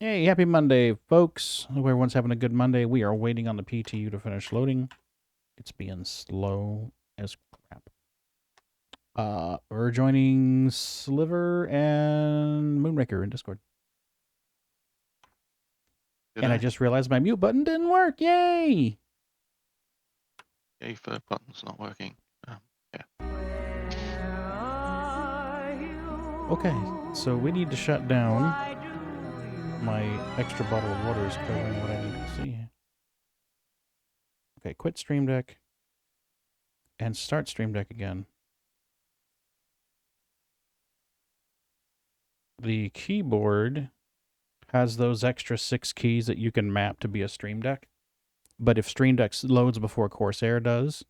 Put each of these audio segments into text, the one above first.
Hey, happy Monday, folks. Hope everyone's having a good Monday. We are waiting on the PTU to finish loading. It's being slow as crap. We're joining Sliver and Moonraker in Discord. And I just realized my mute button didn't work. Yay! Yay for button's not working. Yeah. Okay, so we need to shut down. My extra bottle of water is covering what I need to see. Okay, quit Stream Deck. And start Stream Deck again. The keyboard has those extra 6 keys that you can map to be a Stream Deck. But if Stream Deck loads before Corsair does,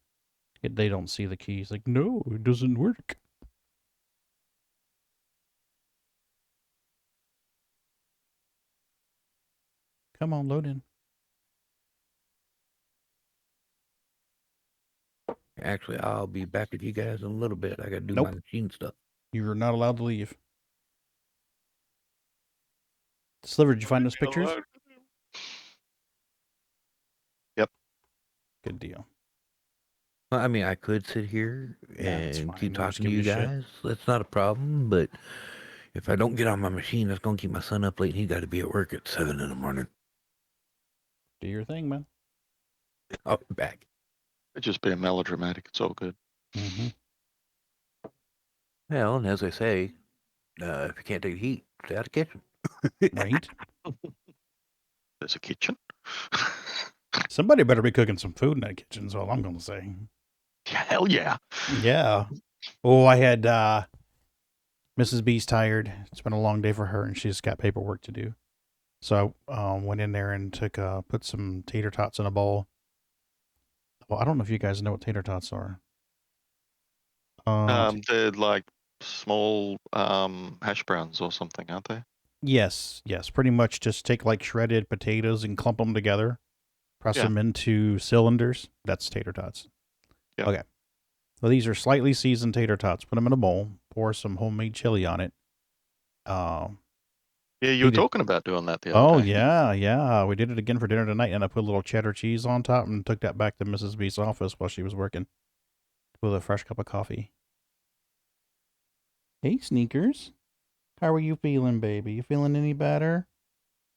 they don't see the keys. Like, no, it doesn't work. Come on, load in. Actually, I'll be back with you guys in a little bit. I gotta do my machine stuff. You're not allowed to leave. Sliver, did you find those pictures? Yep. Good deal. Well, I mean, I could sit here and keep talking to you guys. That's not a problem. But if I don't get on my machine, that's going to keep my son up late. He's got to be at work at 7 in the morning. Do your thing, man. I'll be back. It's just being melodramatic. It's all good. Mm-hmm. Well, and as I say, if you can't take the heat, stay out of the kitchen. Right? There's a kitchen. Somebody better be cooking some food in that kitchen is all I'm going to say. Yeah, hell yeah. Yeah. Oh, I had Mrs. B's tired. It's been a long day for her, and she's got paperwork to do. So I went in there and put some tater tots in a bowl. Well, I don't know if you guys know what tater tots are. They're like small hash browns or something, aren't they? Yes. Pretty much just take like shredded potatoes and clump them together, press them into cylinders. That's tater tots. Yeah. Okay. Well, these are slightly seasoned tater tots. Put them in a bowl. Pour some homemade chili on it. Yeah, you were talking about doing that the other day. Oh, yeah. We did it again for dinner tonight, and I put a little cheddar cheese on top and took that back to Mrs. B's office while she was working with a fresh cup of coffee. Hey, Sneakers. How are you feeling, baby? You feeling any better?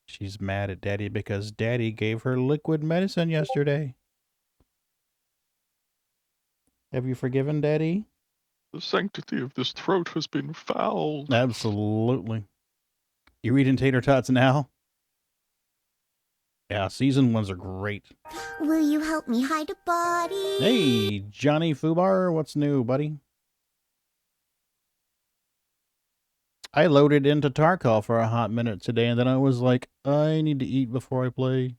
She's mad at Daddy because Daddy gave her liquid medicine yesterday. Have you forgiven Daddy? The sanctity of this throat has been fouled. Absolutely. You eating tater tots now? Yeah, seasoned ones are great. Will you help me hide a body? Hey, Johnny Fubar, what's new, buddy? I loaded into Tarkov for a hot minute today, and then I was like, I need to eat before I play.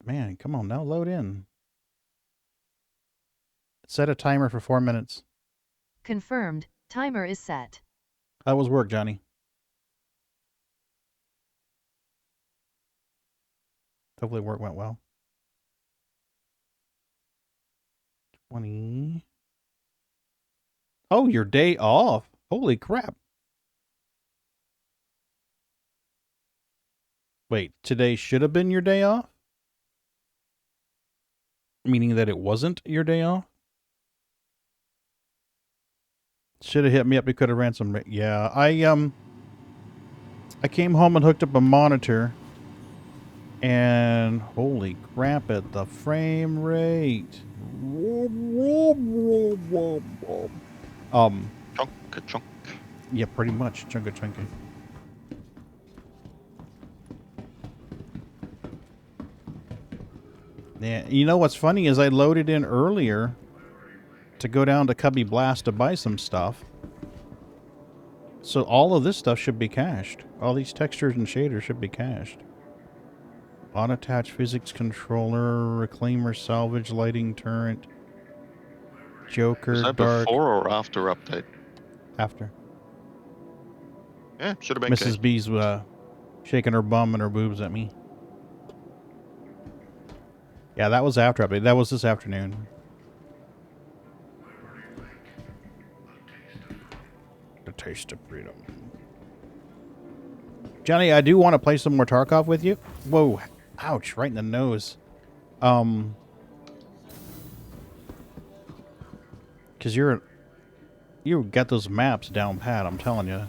Man, come on now, load in. Set a timer for 4 minutes. Confirmed. Timer is set. How was work, Johnny? Hopefully work went well. 20. Oh, your day off. Holy crap. Wait, today should have been your day off? Meaning that it wasn't your day off? Should have hit me up. We could have ran some. Yeah, I came home and hooked up a monitor. And holy crap at the frame rate. Chunk. Yeah, pretty much. Chunka. Yeah, you know what's funny is I loaded in earlier to go down to Cubby Blast to buy some stuff. So all of this stuff should be cached. All these textures and shaders should be cached. Unattached physics controller, reclaimer, salvage, lighting turret, Joker, Was that dark. before or after update? After. Yeah, should have been. Mrs. B's shaking her bum and her boobs at me. Yeah, that was after update. That was this afternoon. A taste of freedom. Johnny, I do want to play some more Tarkov with you. Whoa. Ouch, right in the nose. Because you got those maps down pat, I'm telling you.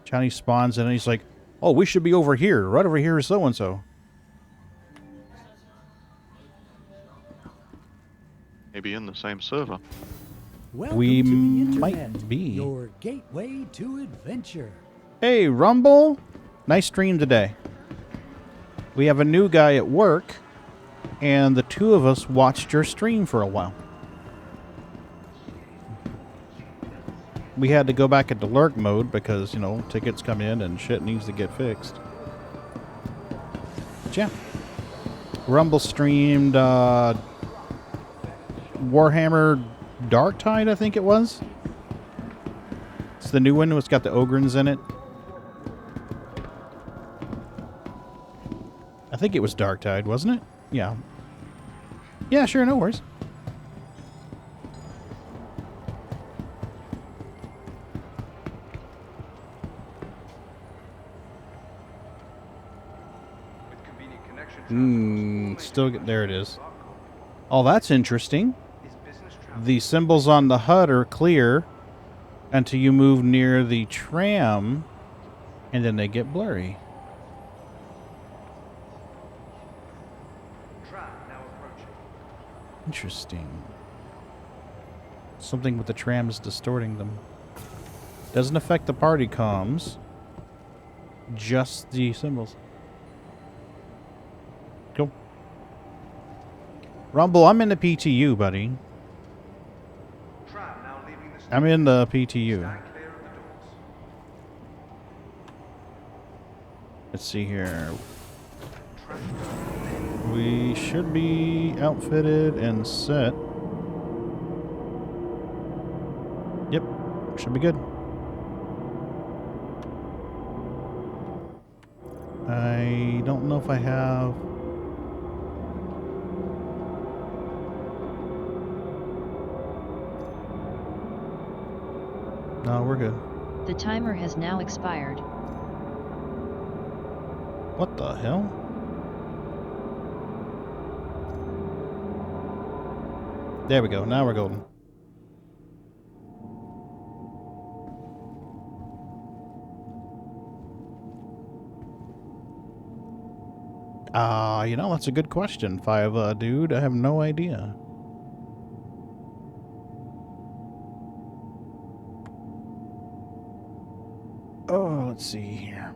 Johnny spawns in and he's like, oh, we should be over here. Right over here is so-and-so. Maybe in the same server. Welcome We to the internet, might be. your gateway to adventure. Hey, Rumble. Nice stream today. We have a new guy at work, and the two of us watched your stream for a while. We had to go back into lurk mode because, you know, tickets come in and shit needs to get fixed. But yeah. Rumble streamed Warhammer Darktide, I think it was. It's the new one. It's got the Ogrins in it. I think it was Darktide, wasn't it? Yeah. Yeah, sure, no worries. Still get there it is. Oh, that's interesting. The symbols on the HUD are clear until you move near the tram, and then they get blurry. Interesting. Something with the tram is distorting them. Doesn't affect the party comms, just the symbols. Cool. Rumble, I'm in the PTU, buddy. I'm in the PTU. Let's see here. We should be outfitted and set. Yep, should be good. I don't know if I have... No, we're good. The timer has now expired. What the hell? There we go. Now we're golden. You know, that's a good question, dude. I have no idea. Oh, let's see here.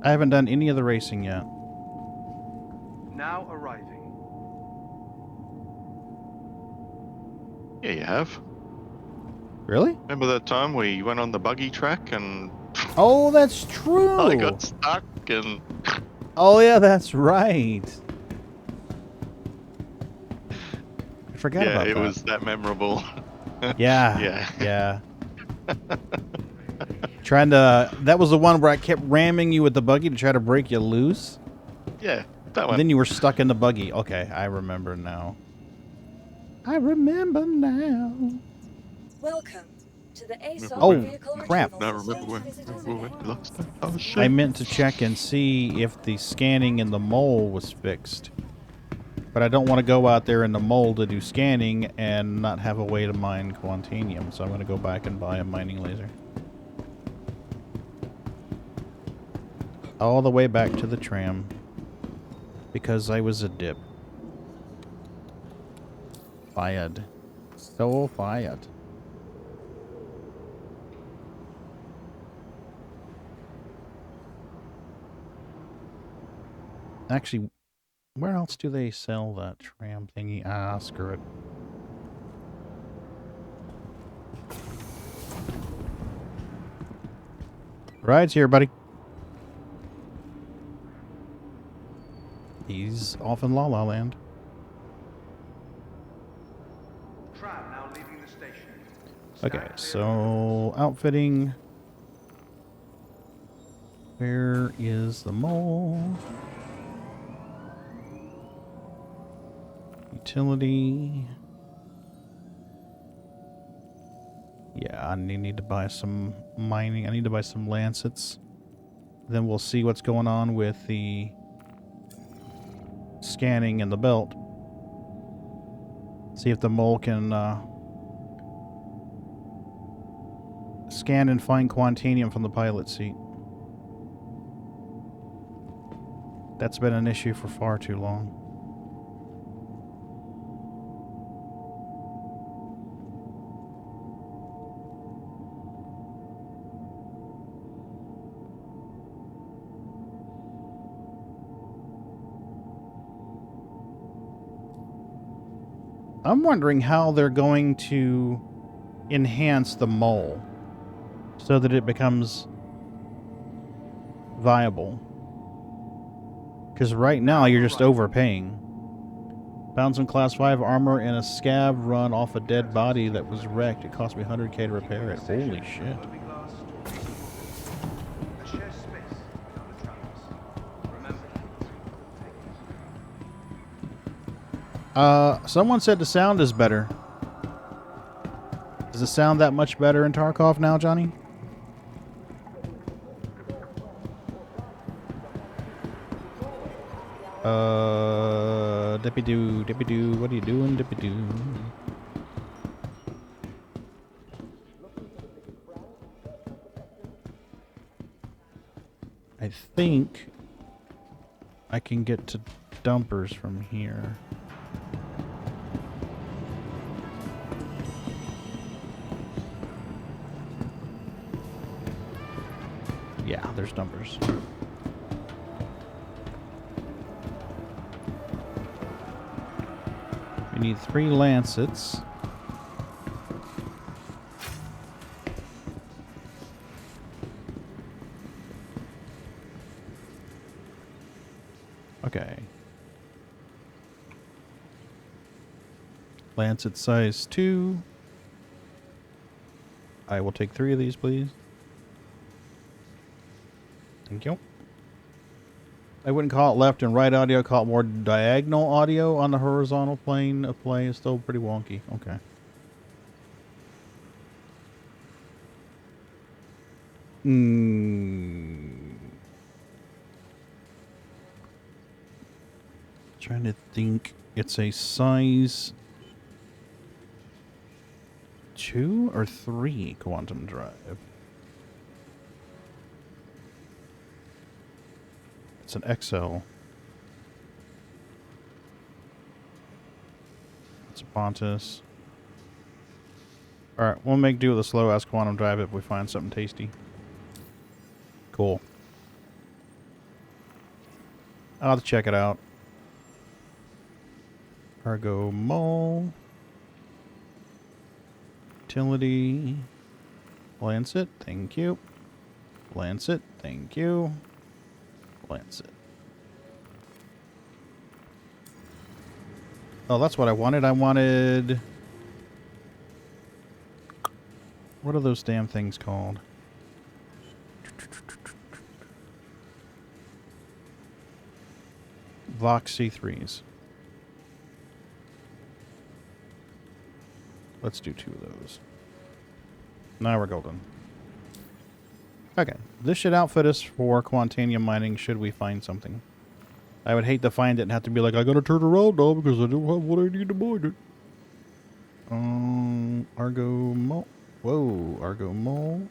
I haven't done any of the racing yet. Now arriving. Yeah, you have. Really? Remember that time we went on the buggy track and Oh, that's true. I got stuck and... Oh, yeah, that's right. I forgot about that. Yeah, it was that memorable. Yeah. Yeah. Yeah. Trying to... That was the one where I kept ramming you with the buggy to try to break you loose? Yeah, that And one. then you were stuck in the buggy. Okay, I remember now. I remember now. Welcome to the ASOP Oh, vehicle crap. retrieval No, remember when system. we went last time? Oh, shit. I meant to check and see if the scanning in the mole was fixed. But I don't want to go out there in the mole to do scanning and not have a way to mine Quantanium, so I'm going to go back and buy a mining laser. All the way back to the tram. Because I was a dip. Fired. So fired. Actually, where else do they sell that tram thingy? Ah, screw it. Ride's here, buddy. He's off in La La Land. Tram now leaving the station. Okay, so outfitting. Where is the mole? Utility. Yeah, I need to buy some mining. I need to buy some lancets. Then we'll see what's going on with the scanning in the belt. See if the mole can scan and find quantanium from the pilot seat. That's been an issue for far too long. I'm wondering how they're going to enhance the mole so that it becomes viable. Because right now you're just overpaying. Found some class 5 armor in a scav run off a dead body that was wrecked. It cost me 100k to repair it. Holy shit. Someone said the sound is better. Does it sound that much better in Tarkov now, Johnny? Dippy-doo, what are you doing, Dippy-doo? I think I can get to dumpers from here. Yeah, there's dumpers. We need 3 lancets. Okay. Lancet size 2. I will take 3 of these, please. Thank you. I wouldn't call it left and right audio, call it more diagonal audio on the horizontal plane of play. Is still pretty wonky. Okay. Trying to think. It's a size 2 or 3 quantum drive. It's an XL. It's a Pontus. Alright, we'll make do with a slow-ass quantum drive if we find something tasty. Cool. I'll have to check it out. Cargo mole. Utility. Lancet, thank you. Lancet, thank you. Lancet. Oh, that's what I wanted. I wanted... What are those damn things called? Vox C3s. Let's do 2 of those. Now we're golden. Okay, this should outfit us for quantanium mining should we find something. I would hate to find it and have to be like, I gotta turn around now because I don't have what I need to mine it. Argo mole. Whoa, Argo mole.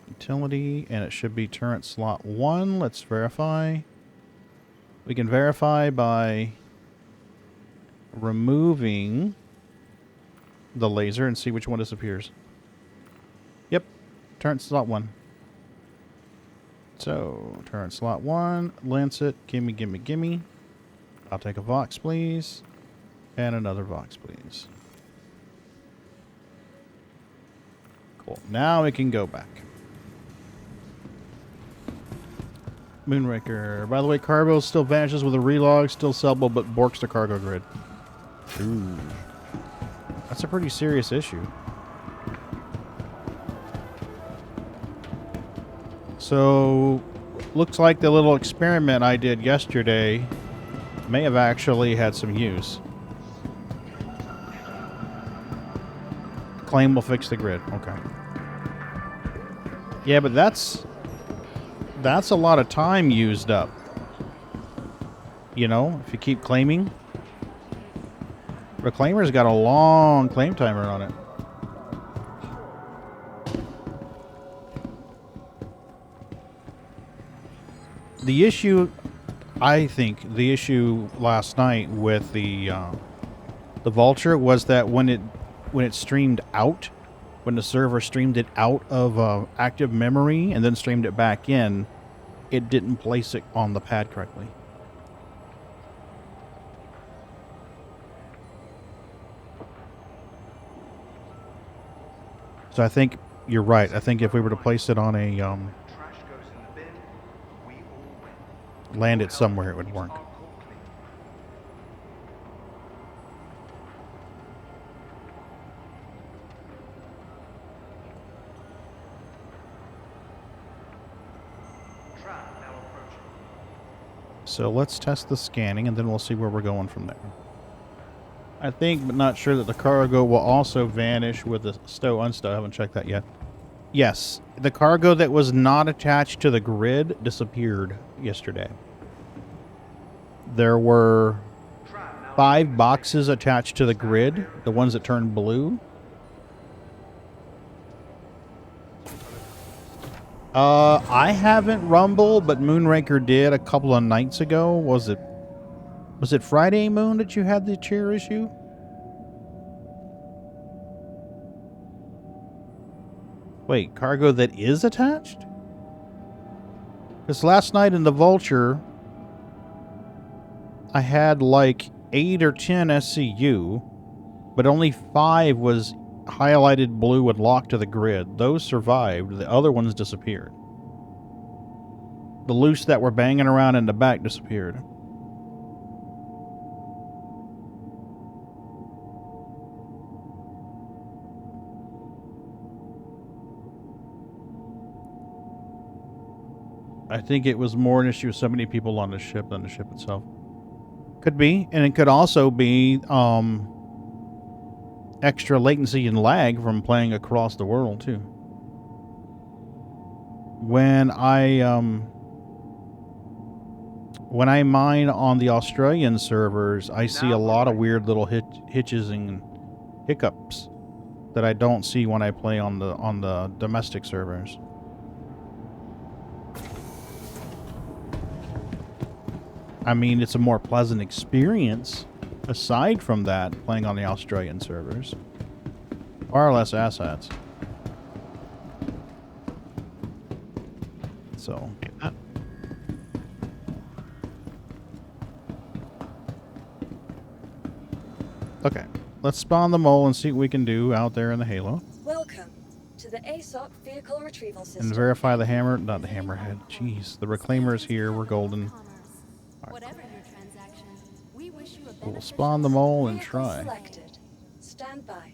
Utility, and it should be turret slot 1. Let's verify. We can verify by removing the laser and see which one disappears. Yep. Turret slot 1. So, turret slot 1, Lancet, gimme, gimme, gimme. I'll take a Vox, please. And another Vox, please. Cool. Now we can go back. Moonraker. By the way, cargo still vanishes with a relog, still sellable, but borks to cargo grid. Ooh. That's a pretty serious issue. So, looks like the little experiment I did yesterday May have actually had some use. Claim will fix the grid. Okay. Yeah, but that's a lot of time used up. You know, if you keep claiming. Reclaimer's got a long claim timer on it. The issue, I think, the issue last night with the Vulture was that when it streamed out, when the server streamed it out of active memory and then streamed it back in, it didn't place it on the pad correctly. So I think you're right. I think if we were to place it on a Trash goes in the bin. We all win. land it somewhere, it would work. Our court clean. Trap now approaching. So let's test the scanning, and then we'll see where we're going from there. I think, but not sure, that the cargo will also vanish with the stow unstow. I haven't checked that yet. Yes, the cargo that was not attached to the grid disappeared yesterday. There were 5 boxes attached to the grid, the ones that turned blue. I haven't rumbled, but Moonraker did a couple of nights ago. Was it Friday, Moon, that you had the chair issue? Wait, cargo that is attached? Because last night in the Vulture, I had like 8 or 10 SCU, but only 5 was highlighted blue and locked to the grid. Those survived. The other ones disappeared. The loose that were banging around in the back disappeared. I think it was more an issue with so many people on the ship than the ship itself. Could be, and it could also be extra latency and lag from playing across the world too. When I mine on the Australian servers, I see a lot of weird little hitches and hiccups that I don't see when I play on the domestic servers. I mean, it's a more pleasant experience, aside from that, playing on the Australian servers. Far less assets. So. Okay, let's spawn the mole and see what we can do out there in the Halo. Welcome to the ASOC vehicle retrieval system. And verify the hammer, not the hammerhead. Jeez, the reclaimer is here, we're golden. Whatever your transaction, we wish you a We'll spawn the mole and Vehicle try. selected. Stand by.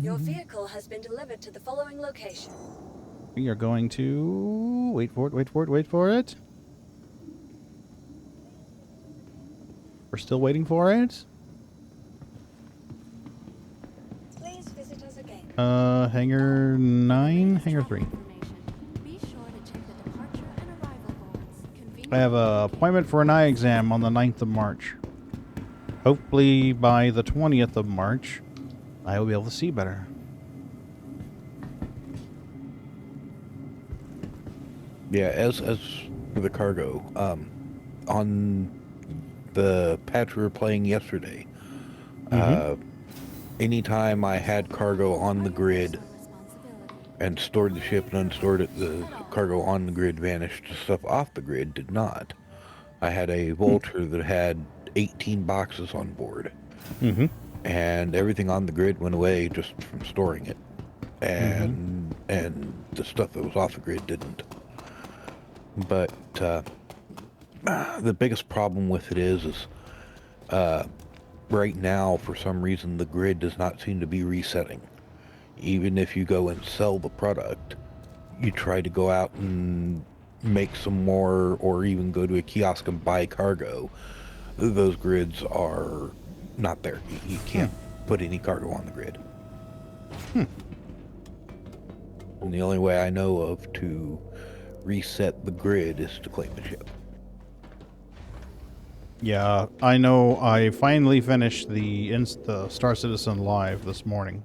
Your vehicle has been delivered to the following location. We are going to... Wait for it, wait for it, wait for it. We're still waiting for it. Please visit us again. Hangar 9, hangar 3. Be sure to check the departure and arrival boards. I have an appointment for an eye exam on the 9th of March. Hopefully by the 20th of March, I will be able to see better. Yeah, as for the cargo, on the patch we were playing yesterday, anytime I had cargo on the grid and stored the ship and unstored it, the cargo on the grid vanished. The stuff off the grid did not. I had a Vulture that had 18 boxes on board. And everything on the grid went away just from storing it. And the stuff that was off the grid didn't. But the biggest problem with it is right now, for some reason, the grid does not seem to be resetting. Even if you go and sell the product, you try to go out and make some more, or even go to a kiosk and buy cargo. those grids are not there. You can't put any cargo on the grid. And the only way I know of to reset the grid is to claim the ship. Yeah, I know. I finally finished the Star Citizen Live this morning.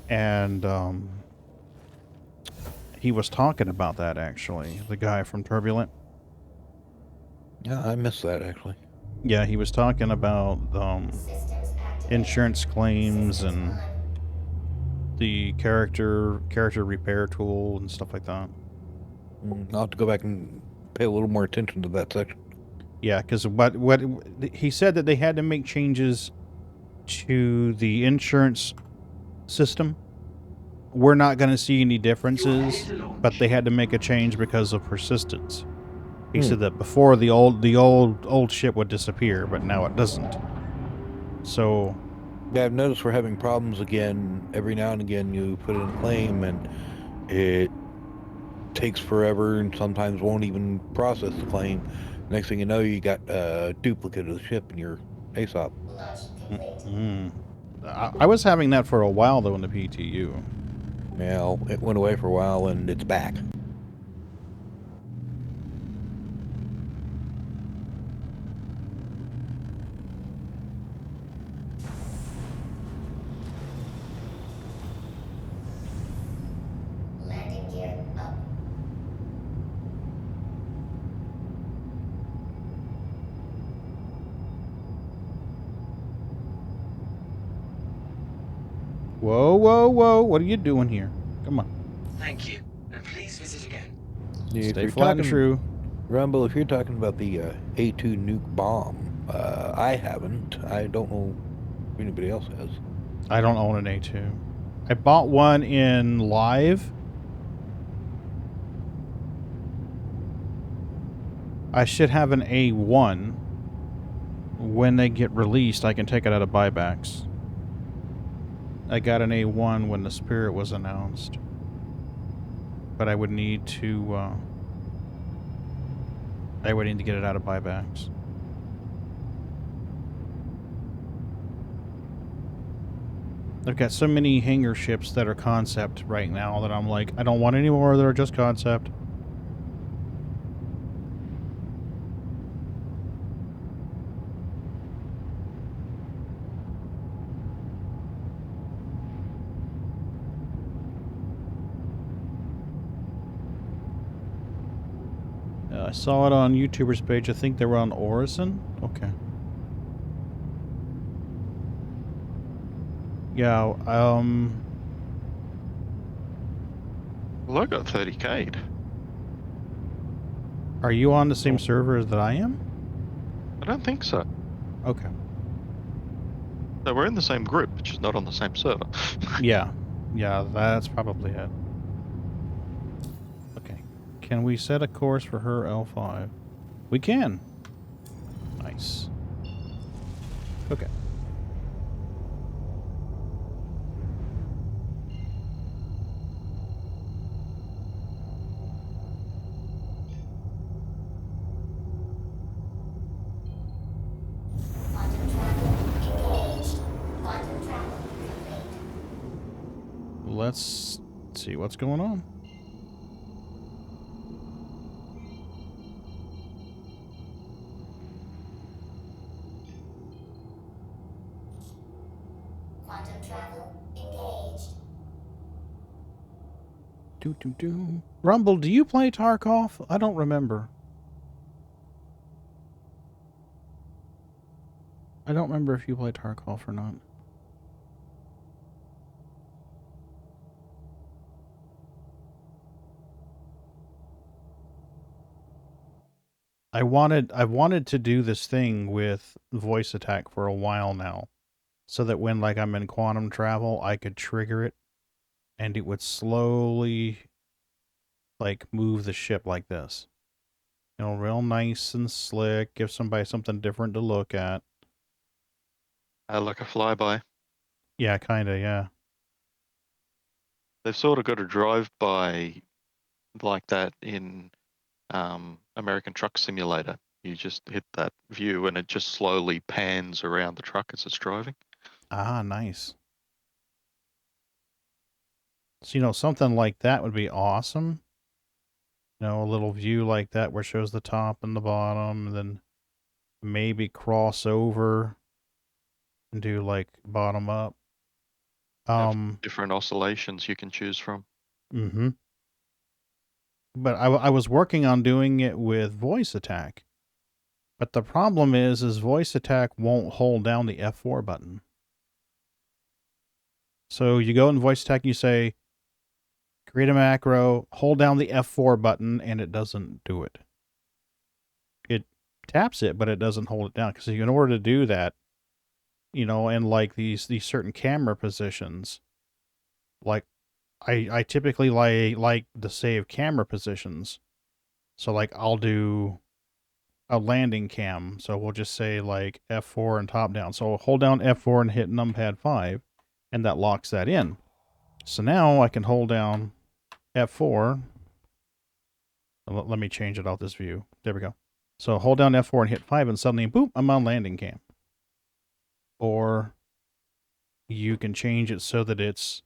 And he was talking about that, actually. The guy from Turbulent. Yeah, I missed that, actually. Yeah, he was talking about insurance claims and the character repair tool and stuff like that. I'll have to go back and pay a little more attention to that section. Yeah, because what he said that they had to make changes to the insurance system. We're not going to see any differences, but they had to make a change because of persistence. He said that before the old ship would disappear, but now it doesn't. So Yeah, I've noticed we're having problems again. Every now and again you put in a claim and it takes forever and sometimes won't even process the claim. Next thing you know, you got a duplicate of the ship in your ASOP. I was having that for a while, though, in the PTU. Well, it went away for a while and it's back. Whoa, whoa, whoa. What are you doing here? Come on. Thank you, and please visit again. If Stay you're flat and talking, true. Rumble, if you're talking about the A2 nuke bomb, I haven't. I don't know if anybody else has. I don't own an A2. I bought one in Live. I should have an A1. When they get released, I can take it out of buybacks. I got an A1 when the Spirit was announced. But I would need to, I would need to get it out of buybacks. I've got so many hangar ships that are concept right now that I'm like, I don't want any more that are just concept. I saw it on YouTuber's page. I think they were on Orison. Okay. Yeah, Well, I got 30K'd. are you on the same server that I am? I don't think so. Okay. So we're in the same group, but just not on the same server. Yeah. Yeah, that's probably it. Okay. Can we set a course for her L5? We can. Nice. Okay. Let's see what's going on. Quantum travel engaged. Rumble, do you play Tarkov? I don't remember. I don't remember if you play Tarkov or not. I've wanted to do this thing with voice attack for a while now, so that when like I'm in quantum travel, I could trigger it, and it would slowly like move the ship like this. You know, real nice and slick, give somebody something different to look at. Like a flyby. Yeah, kinda, yeah. They've sort of got a drive-by like that in American Truck Simulator. You just hit that view and it just slowly pans around the truck as it's driving. Ah, nice. So, you know, something like that would be awesome. You know, a little view like that where it shows the top and the bottom, and then maybe cross over and do like bottom up. Have different oscillations you can choose from. Mm-hmm. But I was working on doing it with voice attack. But the problem is voice attack won't hold down the F4 button. So you go in voice attack, you say, create a macro, hold down the F4 button, and it doesn't do it. It taps it, but it doesn't hold it down. Because in order to do that, you know, and like these certain camera positions, like I typically like to save camera positions. So like I'll do a landing cam. So we'll just say like F4 and top down. So I'll hold down F4 and hit numpad 5, and that locks that in. So now I can hold down F4. Let me change it off this view. There we go. So hold down F4 and hit 5, and suddenly, boop, I'm on landing cam. Or you can change it so that it's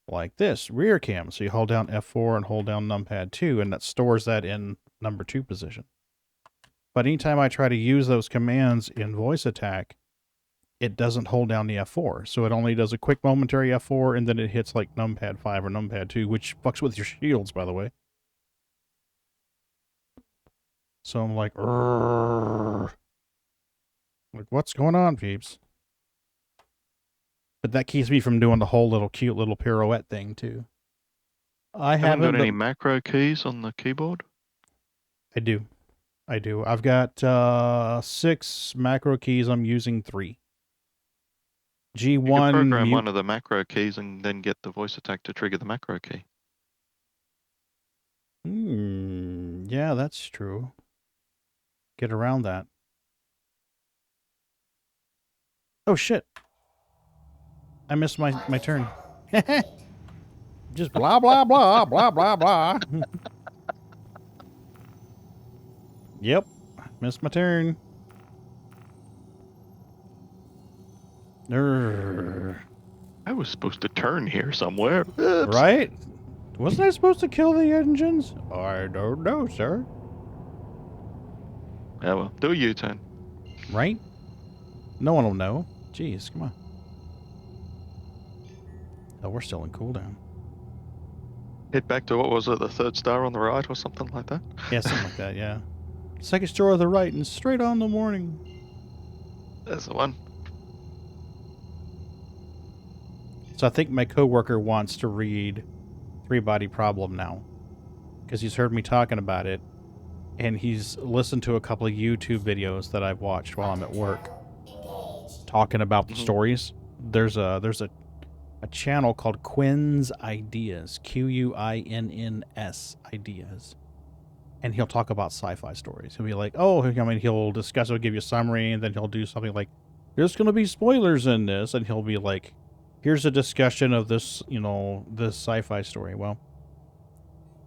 like this, rear cam. So you hold down F4 and hold down numpad 2, and that stores that in number 2 position. But anytime I try to use those commands in voice attack, it doesn't hold down the F4. So it only does a quick momentary F4, and then it hits like numpad 5 or numpad 2, which fucks with your shields, by the way. So I'm like, what's going on, peeps? But that keeps me from doing the whole little cute little pirouette thing, too. I Haven't haven't got any macro keys on the keyboard? I do. I've got 6 macro keys. I'm using 3. G1 You can program mute. one of the macro keys and then get the voice attack to trigger the macro key. Yeah, that's true. Get around that. Oh, shit. I missed my turn. Just blah, blah, blah, blah, blah, blah. Yep. Missed my turn. I was supposed to turn here somewhere. Oops. Right? Wasn't I supposed to kill the engines? I don't know, sir. Yeah, well, do a U-turn. Right? No one will know. Jeez, come on. Oh, we're still in cooldown. Head back to, what was it, the 3rd star on the right or something like that? Yeah, something like that, yeah. 2nd star on the right and straight on the morning. That's the one. So I think my coworker wants to read 3-Body Problem now. Because he's heard me talking about it. And he's listened to a couple of YouTube videos that I've watched while I'm at work. Talking about the stories. There's a channel called Quinn's Ideas. Quinns Ideas. And he'll talk about sci-fi stories. He'll be like, oh, I mean, he'll discuss, he'll give you a summary, and then he'll do something like, there's going to be spoilers in this. And he'll be like, here's a discussion of this, you know, this sci-fi story. Well,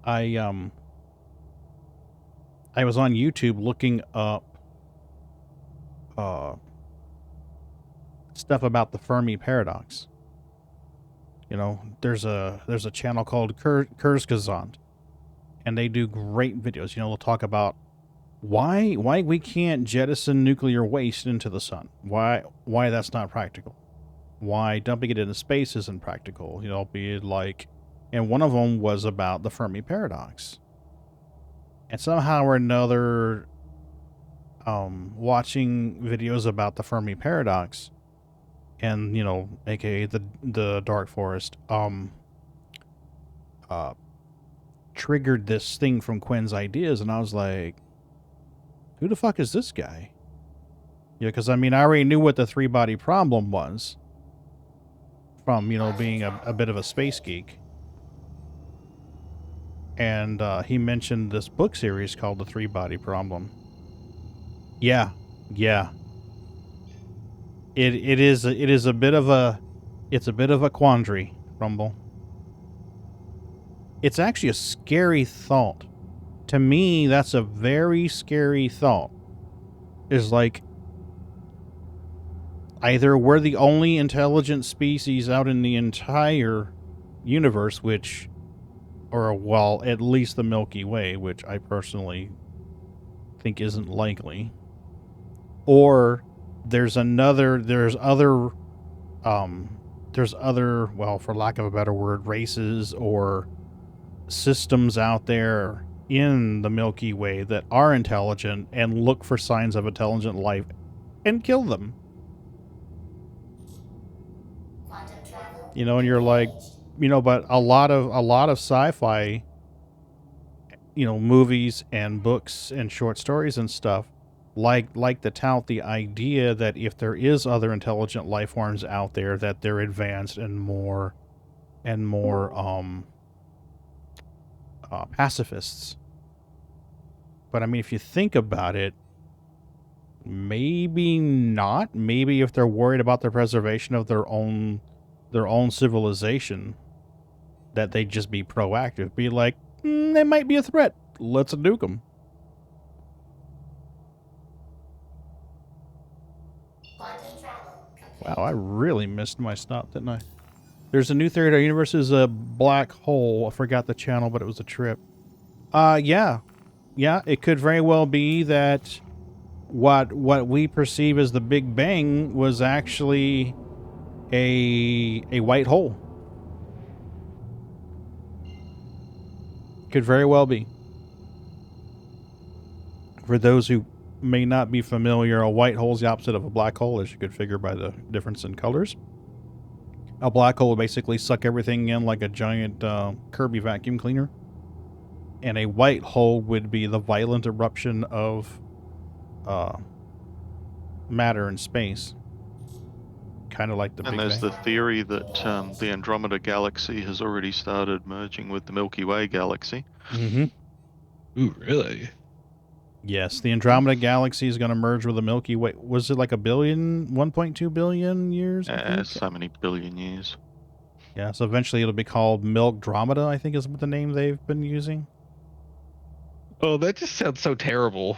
I was on YouTube looking up stuff about the Fermi paradox. You know, there's a channel called Kurzgesagt, and they do great videos. You know, they'll talk about why we can't jettison nuclear waste into the sun. Why that's not practical. Why dumping it into space isn't practical. You know, be it like, and one of them was about the Fermi paradox. And somehow or another, watching videos about the Fermi paradox, and, you know, aka the Dark Forest, triggered this thing from Quinn's Ideas, and I was like, who the fuck is this guy? Yeah, because, I mean, I already knew what the 3-Body Problem was from, you know, being a bit of a space geek. And he mentioned this book series called The 3-Body Problem. Yeah. It is a bit of a quandary, Rumble. It's actually a scary thought. To me, that's a very scary thought. is like either we're the only intelligent species out in the entire universe, or well, at least the Milky Way, which I personally think isn't likely, or there's other, well, for lack of a better word, races or systems out there in the Milky Way that are intelligent and look for signs of intelligent life and kill them. Quantum travel. You know, and you're like, but a lot of sci-fi, movies and books and short stories and stuff like to tout the idea that if there is other intelligent life forms out there, that they're advanced and more pacifists. But I mean, if you think about it, maybe not. Maybe if they're worried about the preservation of their own civilization, that they'd just be proactive. Be like, they might be a threat. Let's nuke them. Quantum travel. Wow, I really missed my stop, didn't I? There's a new theory that our universe is a black hole. I forgot the channel, but it was a trip. Yeah. Yeah, it could very well be that what we perceive as the Big Bang was actually a white hole. Could very well be. For those who may not be familiar, a white hole is the opposite of a black hole, as you could figure by the difference in colors. A black hole would basically suck everything in like a giant Kirby vacuum cleaner. And a white hole would be the violent eruption of matter in space. Kind of like the Big Bang. And there's the theory that the Andromeda Galaxy has already started merging with the Milky Way Galaxy. Mm-hmm. Ooh, really? Yes, the Andromeda Galaxy is going to merge with the Milky Way. Was it like 1.2 billion years? So many billion years. Yeah, so eventually it'll be called Milkdromeda, I think is the name they've been using. Oh, that just sounds so terrible.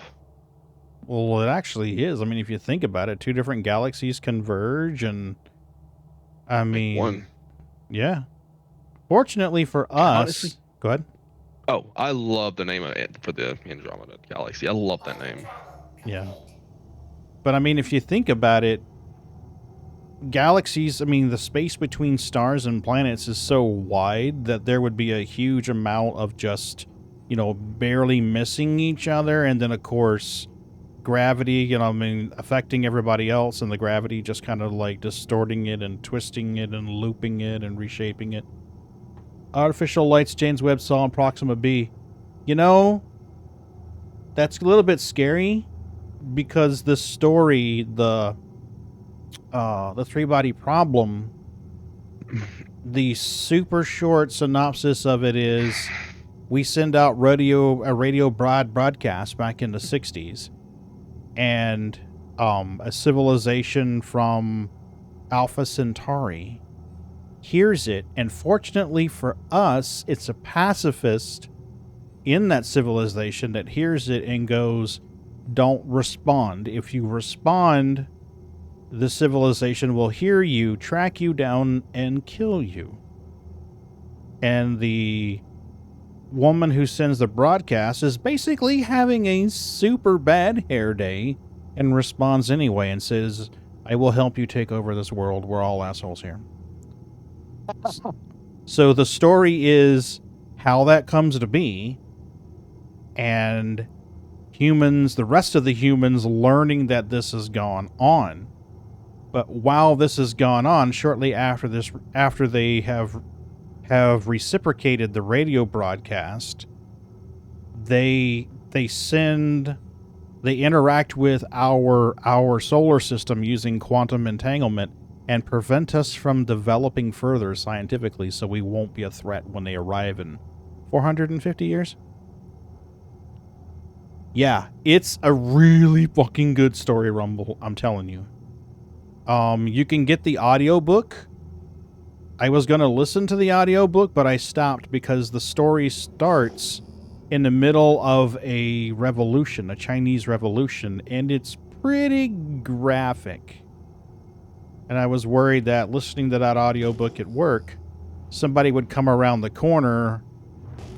Well, it actually is. I mean, if you think about it, two different galaxies converge, and I mean, one. Yeah. Fortunately for us, honestly, go ahead. Oh, I love the name of it for the Andromeda Galaxy. I love that name. Yeah. But I mean, if you think about it, galaxies, I mean, the space between stars and planets is so wide that there would be a huge amount of just, barely missing each other. And then, of course, gravity, affecting everybody else, and the gravity just kind of like distorting it and twisting it and looping it and reshaping it. Artificial lights James Webb saw in Proxima B. That's a little bit scary because the story, the three-body problem, the super short synopsis of it is we send out a radio broadcast back in the 60s, and a civilization from Alpha Centauri hears it, and fortunately for us, it's a pacifist in that civilization that hears it and goes, don't respond. If you respond, the civilization will hear you, track you down, and kill you. And the woman who sends the broadcast is basically having a super bad hair day and responds anyway and says, I will help you take over this world. We're all assholes here. So the story is how that comes to be, and the rest of the humans learning that this has gone on. But while this has gone on, shortly after they have reciprocated the radio broadcast, they interact with our solar system using quantum entanglement and prevent us from developing further scientifically, so we won't be a threat when they arrive in 450 years. Yeah, it's a really fucking good story, Rumble, I'm telling you. You can get the audiobook. I was going to listen to the audiobook, but I stopped because the story starts in the middle of a revolution, a Chinese revolution, and it's pretty graphic. And I was worried that listening to that audiobook at work, somebody would come around the corner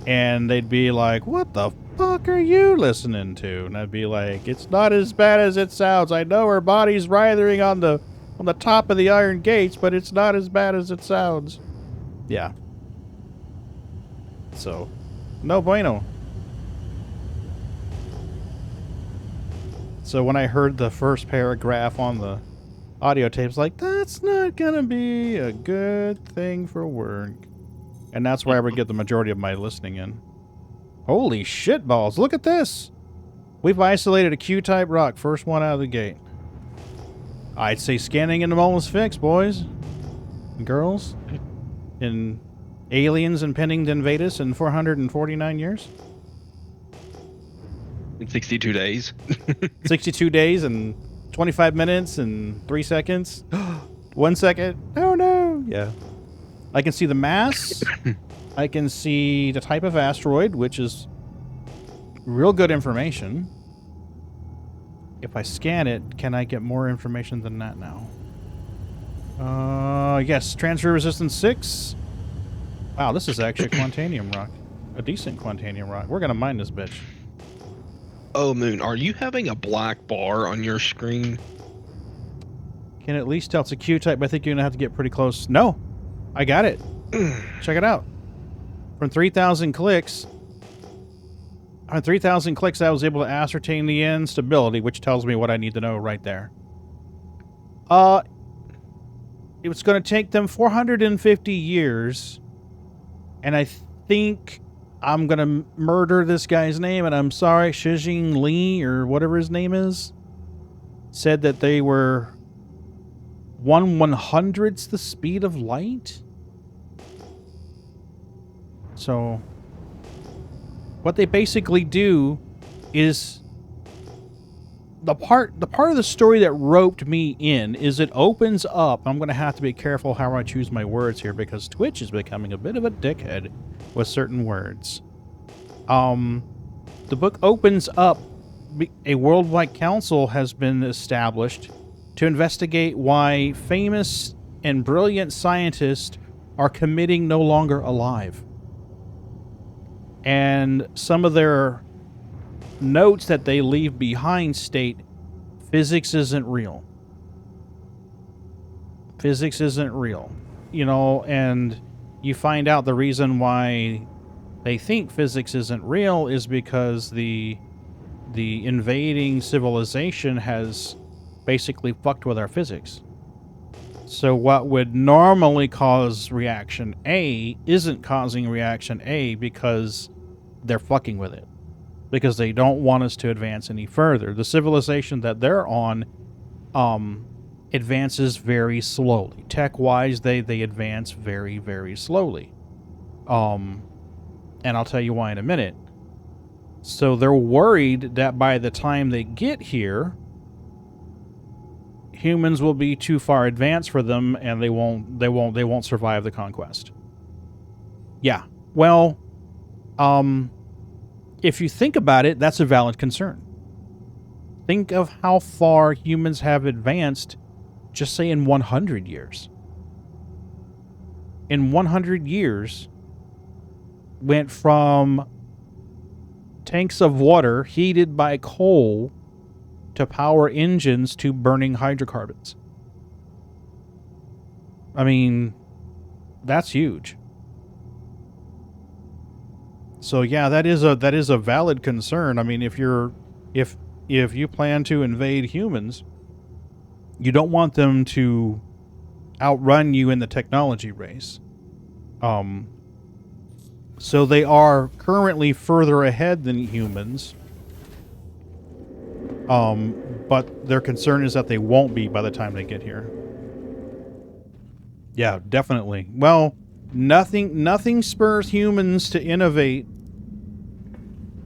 and they'd be like, "What the fuck are you listening to?" And I'd be like, "It's not as bad as it sounds. I know her body's writhing on the top of the iron gates, but it's not as bad as it sounds." Yeah. So, no bueno. So when I heard the first paragraph on the audio tapes, like, that's not gonna be a good thing for work. And that's where I would get the majority of my listening in. Holy shit balls, look at this! We've isolated a Q-type rock, first one out of the gate. I'd say scanning in the moment fixed, boys and girls. In aliens impending to invade us in 449 years. In 62 days. 62 days and 25 minutes and 3 seconds. 1 second. Oh no. Yeah. I can see the mass. I can see the type of asteroid, which is real good information. If I scan it, can I get more information than that now? Yes, transfer resistance 6. Wow, this is actually a Quantanium rock. A decent Quantanium rock. We're gonna mine this bitch. Oh, Moon, are you having a black bar on your screen? Can at least tell it's a Q-type, but I think you're gonna have to get pretty close. No! I got it. Check it out. From 3,000 clicks... On 3,000 clicks, I was able to ascertain the instability, which tells me what I need to know right there. It was going to take them 450 years, and I think I'm going to murder this guy's name, and I'm sorry, Shijing Li, or whatever his name is, said that they were 1/100th the speed of light? So... what they basically do is the part of the story that roped me in is it opens up. I'm going to have to be careful how I choose my words here because Twitch is becoming a bit of a dickhead with certain words. The book opens up. A worldwide council has been established to investigate why famous and brilliant scientists are committing no longer alive. And some of their notes that they leave behind state, physics isn't real. Physics isn't real. You know, and you find out the reason why they think physics isn't real is because the invading civilization has basically fucked with our physics. So what would normally cause reaction A isn't causing reaction A because they're fucking with it. Because they don't want us to advance any further. The civilization that they're on advances very slowly. Tech-wise, they advance very, very slowly. And I'll tell you why in a minute. So they're worried that by the time they get here, humans will be too far advanced for them, and they won't survive the conquest. Yeah. Well, if you think about it, that's a valid concern. Think of how far humans have advanced, just say in 100 years. In 100 years, went from tanks of water heated by coal to power engines to burning hydrocarbons. I mean, that's huge. So yeah, that is a valid concern. I mean, if you plan to invade humans, you don't want them to outrun you in the technology race. So they are currently further ahead than humans. But their concern is that they won't be by the time they get here. Yeah, definitely. Well, nothing spurs humans to innovate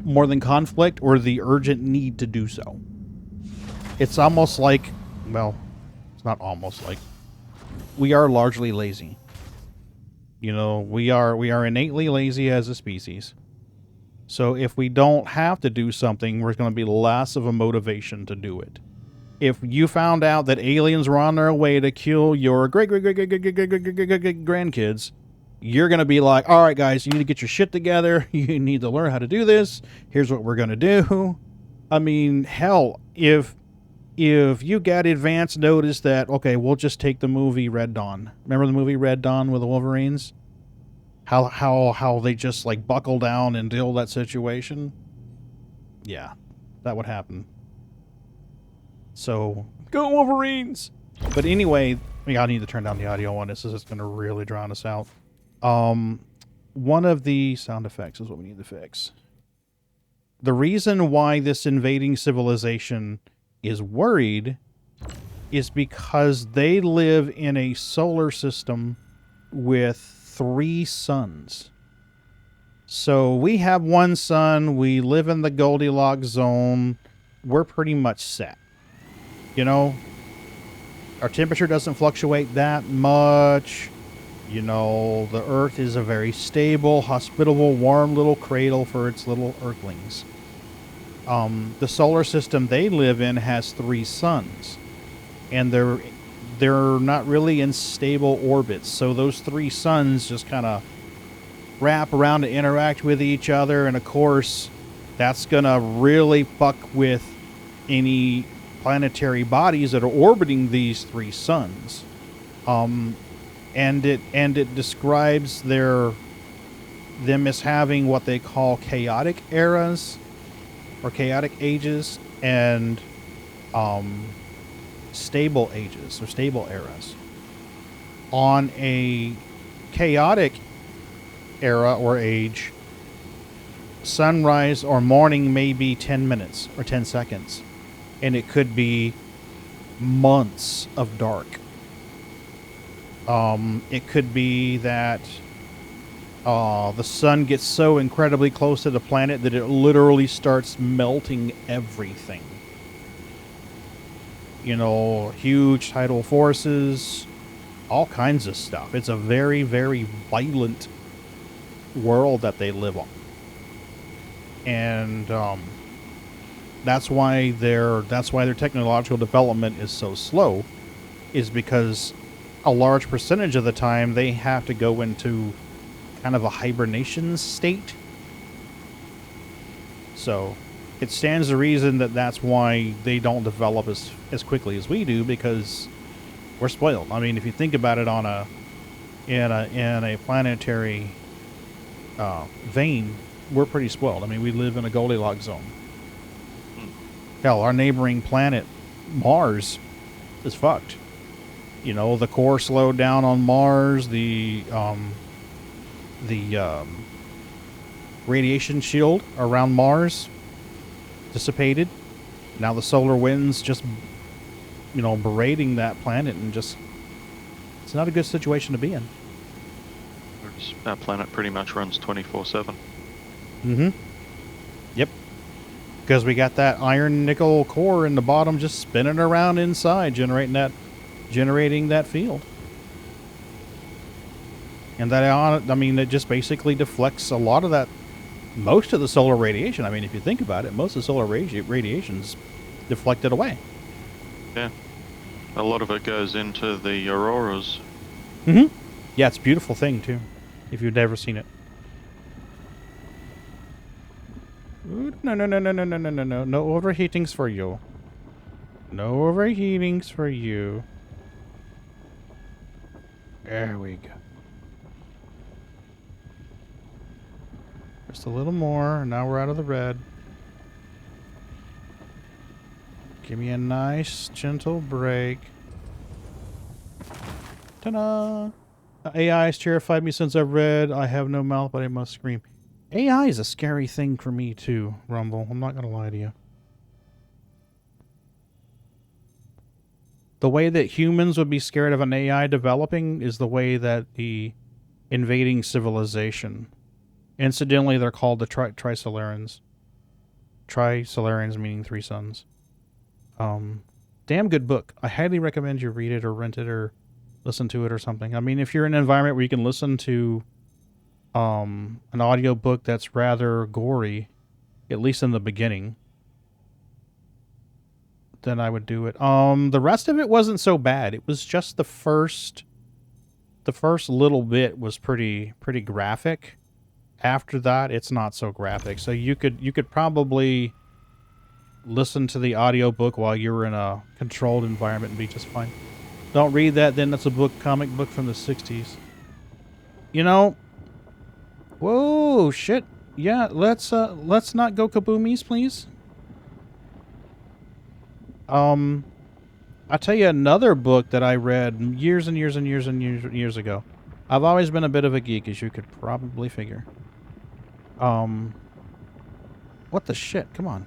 more than conflict or the urgent need to do so. It's almost like, well, it's not almost like, we are largely lazy. You know, we are innately lazy as a species. So if we don't have to do something, we're going to be less of a motivation to do it. if you found out that aliens were on their way to kill your grandkids, you're going to be like, all right, guys, you need to get your shit together. You need to learn how to do this. Here's what we're going to do. I mean, hell, if you got advance notice that, okay, we'll just take the movie Red Dawn. Remember the movie Red Dawn with the Wolverines? How they just like buckle down and deal with that situation? Yeah, that would happen. So, go Wolverines! But anyway, I need to turn down the audio on this. This is going to really drown us out. One of the sound effects is what we need to fix. The reason why this invading civilization is worried is because they live in a solar system with 3 suns. So we have one sun, we live in the Goldilocks zone, we're pretty much set. You know, our temperature doesn't fluctuate that much. You know, the Earth is a very stable, hospitable, warm little cradle for its little Earthlings. The solar system they live in has 3 suns, and they're not really in stable orbits. So those 3 suns just kind of wrap around and interact with each other, and of course, that's gonna really fuck with any planetary bodies that are orbiting these 3 suns. And it describes them as having what they call chaotic eras or chaotic ages and stable ages or stable eras. On a chaotic era or age, sunrise or morning may be 10 minutes or 10 seconds. And it could be months of dark. It could be that the sun gets so incredibly close to the planet that it literally starts melting everything. You know, huge tidal forces, all kinds of stuff. It's a very, very violent world that they live on. And that's why their technological development is so slow, is because a large percentage of the time they have to go into kind of a hibernation state. So it stands to reason that that's why they don't develop as quickly as we do, because we're spoiled. I mean, if you think about it in a planetary vein, we're pretty spoiled. I mean, we live in a Goldilocks zone. Hell, our neighboring planet, Mars, is fucked. You know, the core slowed down on Mars. The radiation shield around Mars dissipated. Now the solar winds just, you know, berating that planet, and just, it's not a good situation to be in. Our planet pretty much runs 24/7. Mm-hmm. Yep. Because we got that iron nickel core in the bottom just spinning around inside, generating that field. And that, I mean, it just basically deflects a lot of that, most of the solar radiation. I mean, if you think about it, most of the solar radiation's deflected away. Yeah. A lot of it goes into the auroras. Mm-hmm. Yeah, it's a beautiful thing, too, if you've never seen it. Ooh, no. No overheatings for you. No overheatings for you. There we go. Just a little more. Now we're out of the red. Give me a nice, gentle break. Ta-da! AI has terrified me since I've read I have no mouth, but I must scream. AI is a scary thing for me, too, Rumble. I'm not going to lie to you. The way that humans would be scared of an AI developing is the way that the invading civilization. Incidentally, they're called the Trisolarans. Trisolarans meaning 3 suns. Damn good book. I highly recommend you read it or rent it or listen to it or something. I mean, if you're in an environment where you can listen to an audio book that's rather gory, at least in the beginning, then I would do it. The rest of it wasn't so bad. It was just the first little bit was pretty graphic. After that, it's not so graphic. So you could probably listen to the audiobook while you were in a controlled environment and be just fine. Don't read that, then that's a comic book from the 60s. You know, whoa, shit. Yeah, let's not go kaboomies, please. I'll tell you another book that I read years and years and years and years ago. I've always been a bit of a geek, as you could probably figure. What the shit? Come on.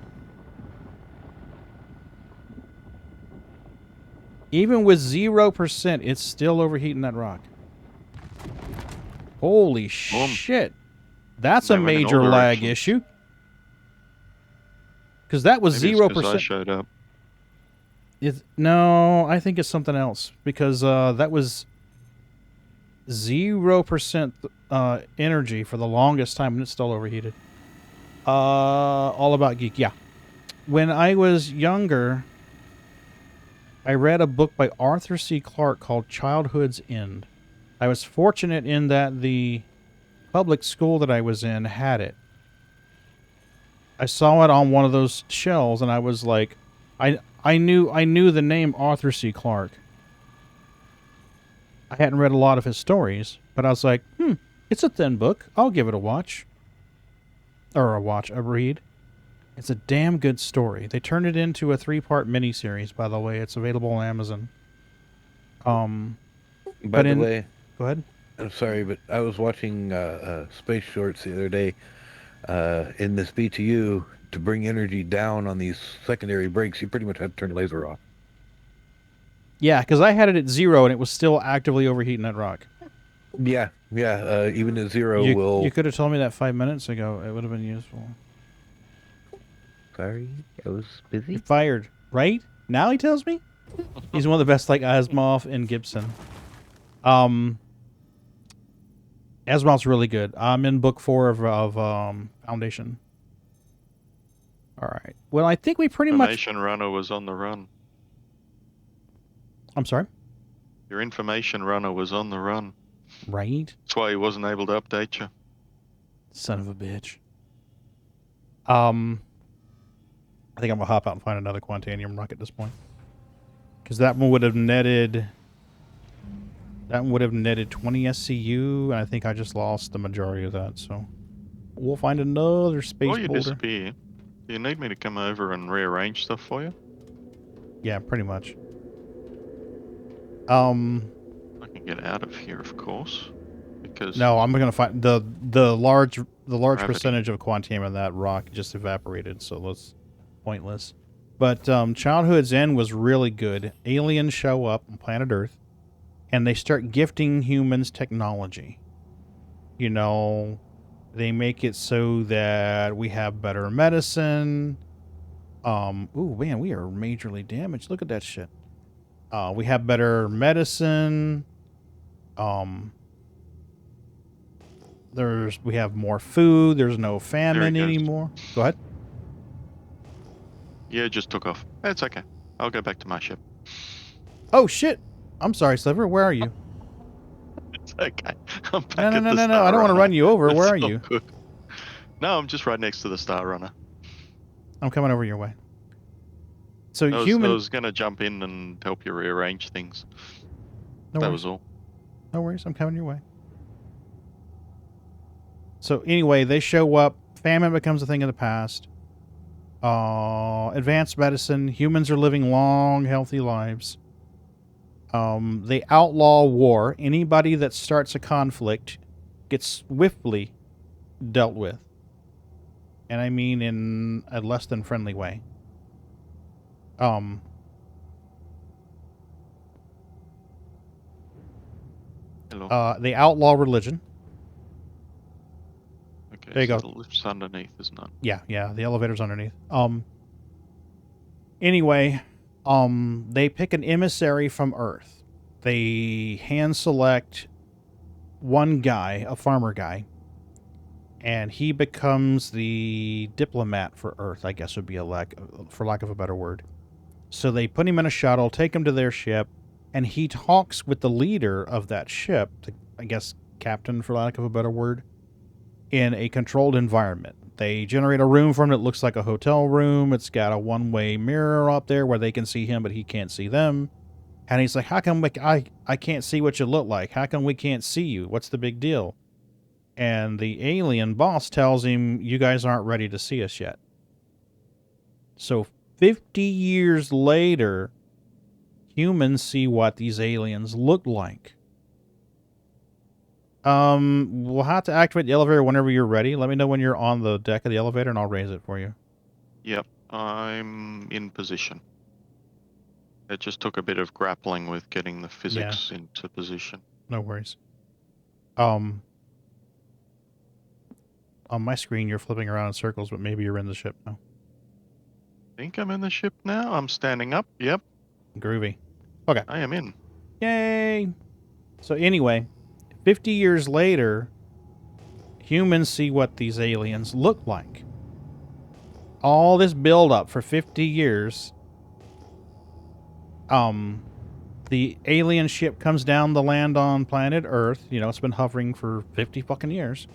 Even with 0%, it's still overheating that rock. Holy shit. That's a major lag issue. Because that was 0%. I showed up. No, I think it's something else. Because that was 0% energy for the longest time, and it's still overheated. All About Geek, yeah. When I was younger, I read a book by Arthur C. Clarke called Childhood's End. I was fortunate in that the public school that I was in had it. I saw it on one of those shelves, and I was like, I knew the name Arthur C. Clarke. I hadn't read a lot of his stories, but I was like, it's a thin book. I'll give it a watch. Or a read. It's a damn good story. They turned it into a 3-part miniseries, by the way. It's available on Amazon. By the way, go ahead. I'm sorry, but I was watching Space Shorts the other day. In this BTU, to bring energy down on these secondary breaks, you pretty much had to turn the laser off. Yeah, because I had it at 0 and it was still actively overheating that rock. Yeah. Even at 0 You could have told me that 5 minutes ago. It would have been useful. Sorry, I was busy. You're fired, right? Now he tells me? He's one of the best, like Asimov and Gibson. Asimov's really good. I'm in book 4 of Foundation. All right. Well, I think we pretty much... Information runner was on the run. I'm sorry? Your information runner was on the run. Right? That's why he wasn't able to update you. Son of a bitch. I think I'm going to hop out and find another Quantanium rock at this point. Because that one would have netted... That one would have netted 20 SCU, and I think I just lost the majority of that, so... We'll find another space Or you boulder. disappear. Do you need me to come over and rearrange stuff for you? Yeah, pretty much. I can get out of here, of course, because... No, I'm going to find... The large Gravity. percentage of Quantanium in that rock just evaporated, so that's pointless. But Childhood's End was really good. Aliens show up on planet Earth, and they start gifting humans technology. You know, they make it so that we have better medicine. Ooh, man, we are majorly damaged. Look at that shit. We have better medicine. We have more food. There's no famine anymore. Go ahead. Yeah, it just took off. It's okay. I'll go back to my ship. Oh, shit. I'm sorry, Sliver. Where are you? It's okay. I'm back No. at the Star I don't want to Runner. run you over. Where are It's all you? good. No, I'm just right next to the Star Runner. I'm coming over your way. So I human... was going to jump in and help you rearrange things. No That worries. was all. No worries. I'm coming your way. So anyway, they show up. Famine becomes a thing of the past. Advanced medicine. Humans are living long, healthy lives. They outlaw war. Anybody that starts a conflict gets swiftly dealt with. And I mean in a less than friendly way. Hello. They outlaw religion. Okay, there you so go. the lift's underneath, isn't it? Yeah, the elevator's underneath. Anyway, they pick an emissary from Earth. They hand select one guy, a farmer guy, and he becomes the diplomat for Earth, I guess would be for lack of a better word. So they put him in a shuttle, take him to their ship, and he talks with the leader of that ship, the, I guess captain for lack of a better word, in a controlled environment. They generate a room for him that looks like a hotel room. It's got a one-way mirror up there where they can see him, but he can't see them. And he's like, how come I can't see what you look like? How come we can't see you? What's the big deal? And the alien boss tells him, you guys aren't ready to see us yet. So 50 years later, humans see what these aliens look like. We'll have to activate the elevator whenever you're ready. Let me know when you're on the deck of the elevator and I'll raise it for you. Yep, I'm in position. It just took a bit of grappling with getting the physics into position. No worries. On my screen, you're flipping around in circles, but maybe you're in the ship now. I think I'm in the ship now. I'm standing up. Yep. Groovy. Okay. I am in. Yay! So anyway, 50 years later, humans see what these aliens look like. All this build-up for 50 years. The alien ship comes down to land on planet Earth. You know, it's been hovering for 50 fucking years.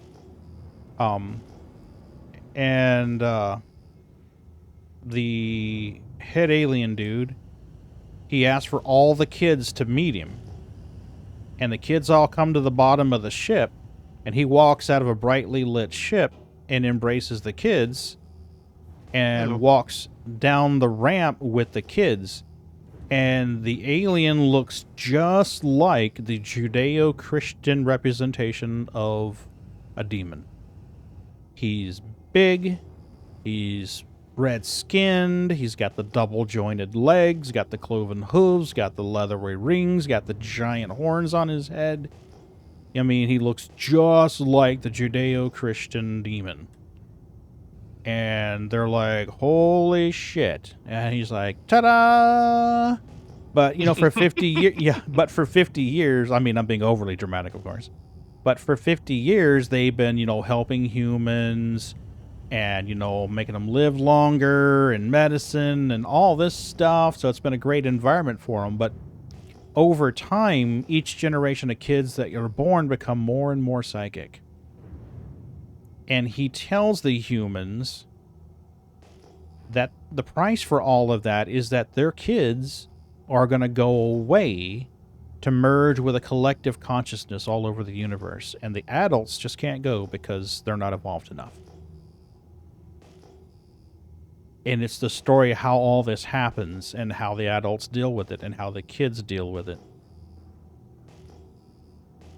The head alien dude, he asked for all the kids to meet him. And the kids all come to the bottom of the ship, and he walks out of a brightly lit ship and embraces the kids and walks down the ramp with the kids. And the alien looks just like the Judeo-Christian representation of a demon. He's big, he's red-skinned, he's got the double-jointed legs, got the cloven hooves, got the leathery rings, got the giant horns on his head. I mean, he looks just like the Judeo-Christian demon. And they're like, holy shit. And he's like, ta-da! But, you know, for 50 years, yeah, but for 50 years, I mean, I'm being overly dramatic, of course. But for 50 years, they've been, you know, helping humans and, you know, making them live longer and medicine and all this stuff. So it's been a great environment for them. But over time, each generation of kids that are born become more and more psychic. And he tells the humans that the price for all of that is that their kids are going to go away to merge with a collective consciousness all over the universe. And the adults just can't go because they're not evolved enough. And it's the story of how all this happens and how the adults deal with it and how the kids deal with it.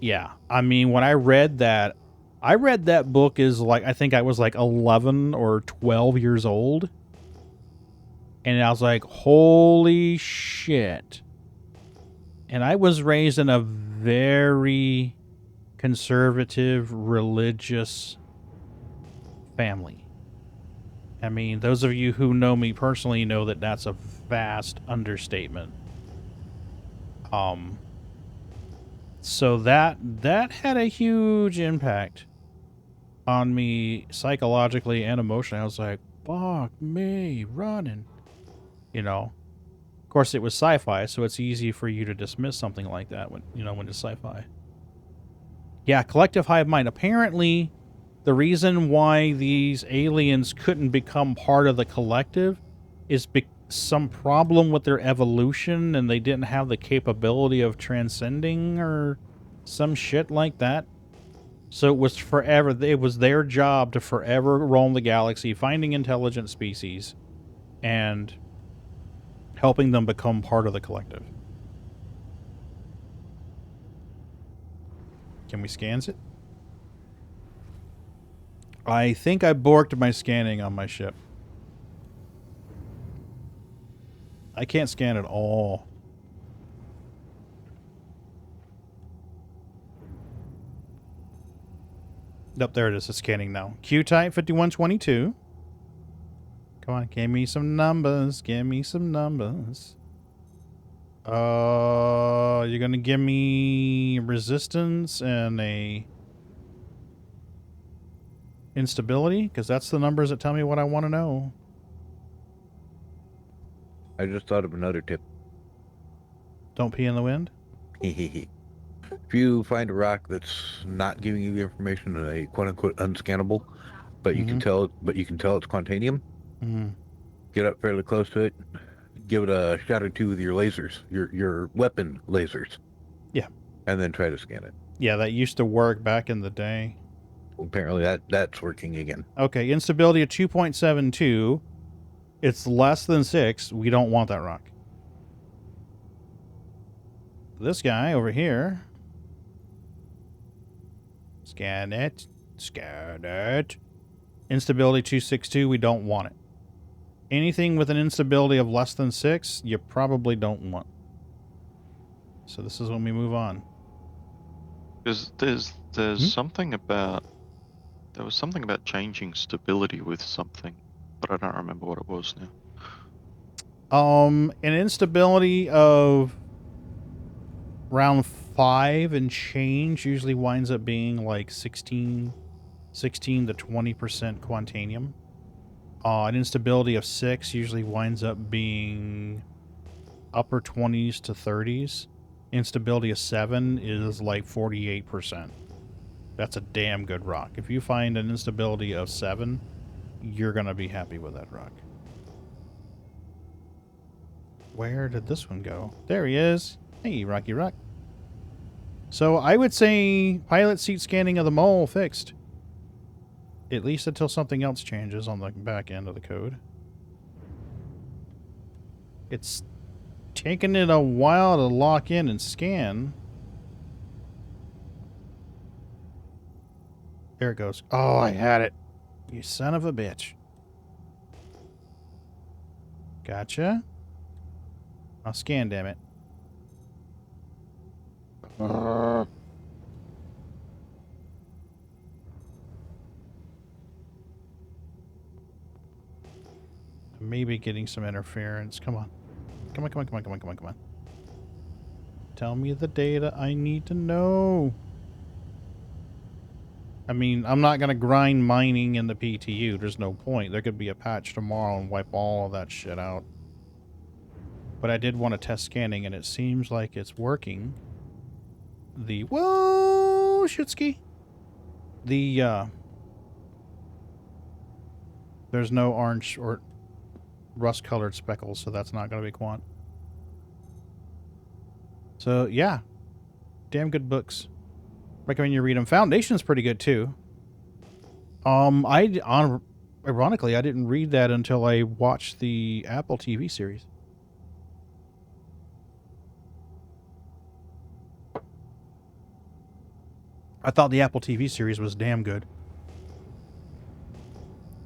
Yeah, I mean, when I read that book is like, I think I was like 11 or 12 years old. And I was like, holy shit. And I was raised in a very conservative, religious family. I mean, those of you who know me personally know that that's a vast understatement. So that had a huge impact on me psychologically and emotionally. I was like, fuck me, running. You know, of course it was sci-fi, so it's easy for you to dismiss something like that when, you know, when it's sci-fi. Yeah, collective hive mind. Apparently, the reason why these aliens couldn't become part of the collective is some problem with their evolution and they didn't have the capability of transcending or some shit like that. So it was their job to forever roam the galaxy, finding intelligent species and helping them become part of the collective. Can we scan it? I think I borked my scanning on my ship. I can't scan at all. Nope, there it is. It's scanning now. Q-type 5122. Come on, give me some numbers. Give me some numbers. You're gonna give me resistance and a instability? Because that's the numbers that tell me what I want to know. I just thought of another tip. Don't pee in the wind? If you find a rock that's not giving you the information in a quote unquote unscannable, but you can tell it's quantanium, get up fairly close to it, give it a shot or two with your lasers, your weapon lasers. Yeah. And then try to scan it. Yeah, that used to work back in the day. Apparently that's working again. Okay, instability of 2.72. It's less than 6. We don't want that rock. This guy over here. Scan it. Scan it. Instability 262. We don't want it. Anything with an instability of less than 6, you probably don't want. So this is when we move on. There's something about... There was something about changing stability with something, but I don't remember what it was now. An instability of around 5 and change usually winds up being like 16 to 20% quantanium. An instability of 6 usually winds up being upper 20s to 30s. Instability of 7 is like 48%. That's a damn good rock. If you find an instability of 7, you're going to be happy with that rock. Where did this one go? There he is. Hey, Rocky Rock. So I would say pilot seat scanning of the mole fixed. At least until something else changes on the back end of the code. It's taking it a while to lock in and scan. There it goes. Oh, I had it. You son of a bitch. Gotcha. I'll scan, damn it. Maybe getting some interference. Come on. Come on. Tell me the data I need to know. I mean, I'm not going to grind mining in the PTU. There's no point. There could be a patch tomorrow and wipe all of that shit out. But I did want to test scanning, and it seems like it's working. Whoa, shitski. There's no orange or rust-colored speckles, so that's not going to be Quant. So, yeah. Damn good books. Recommend you read them. Foundation's pretty good, too. Ironically, I didn't read that until I watched the Apple TV series. I thought the Apple TV series was damn good.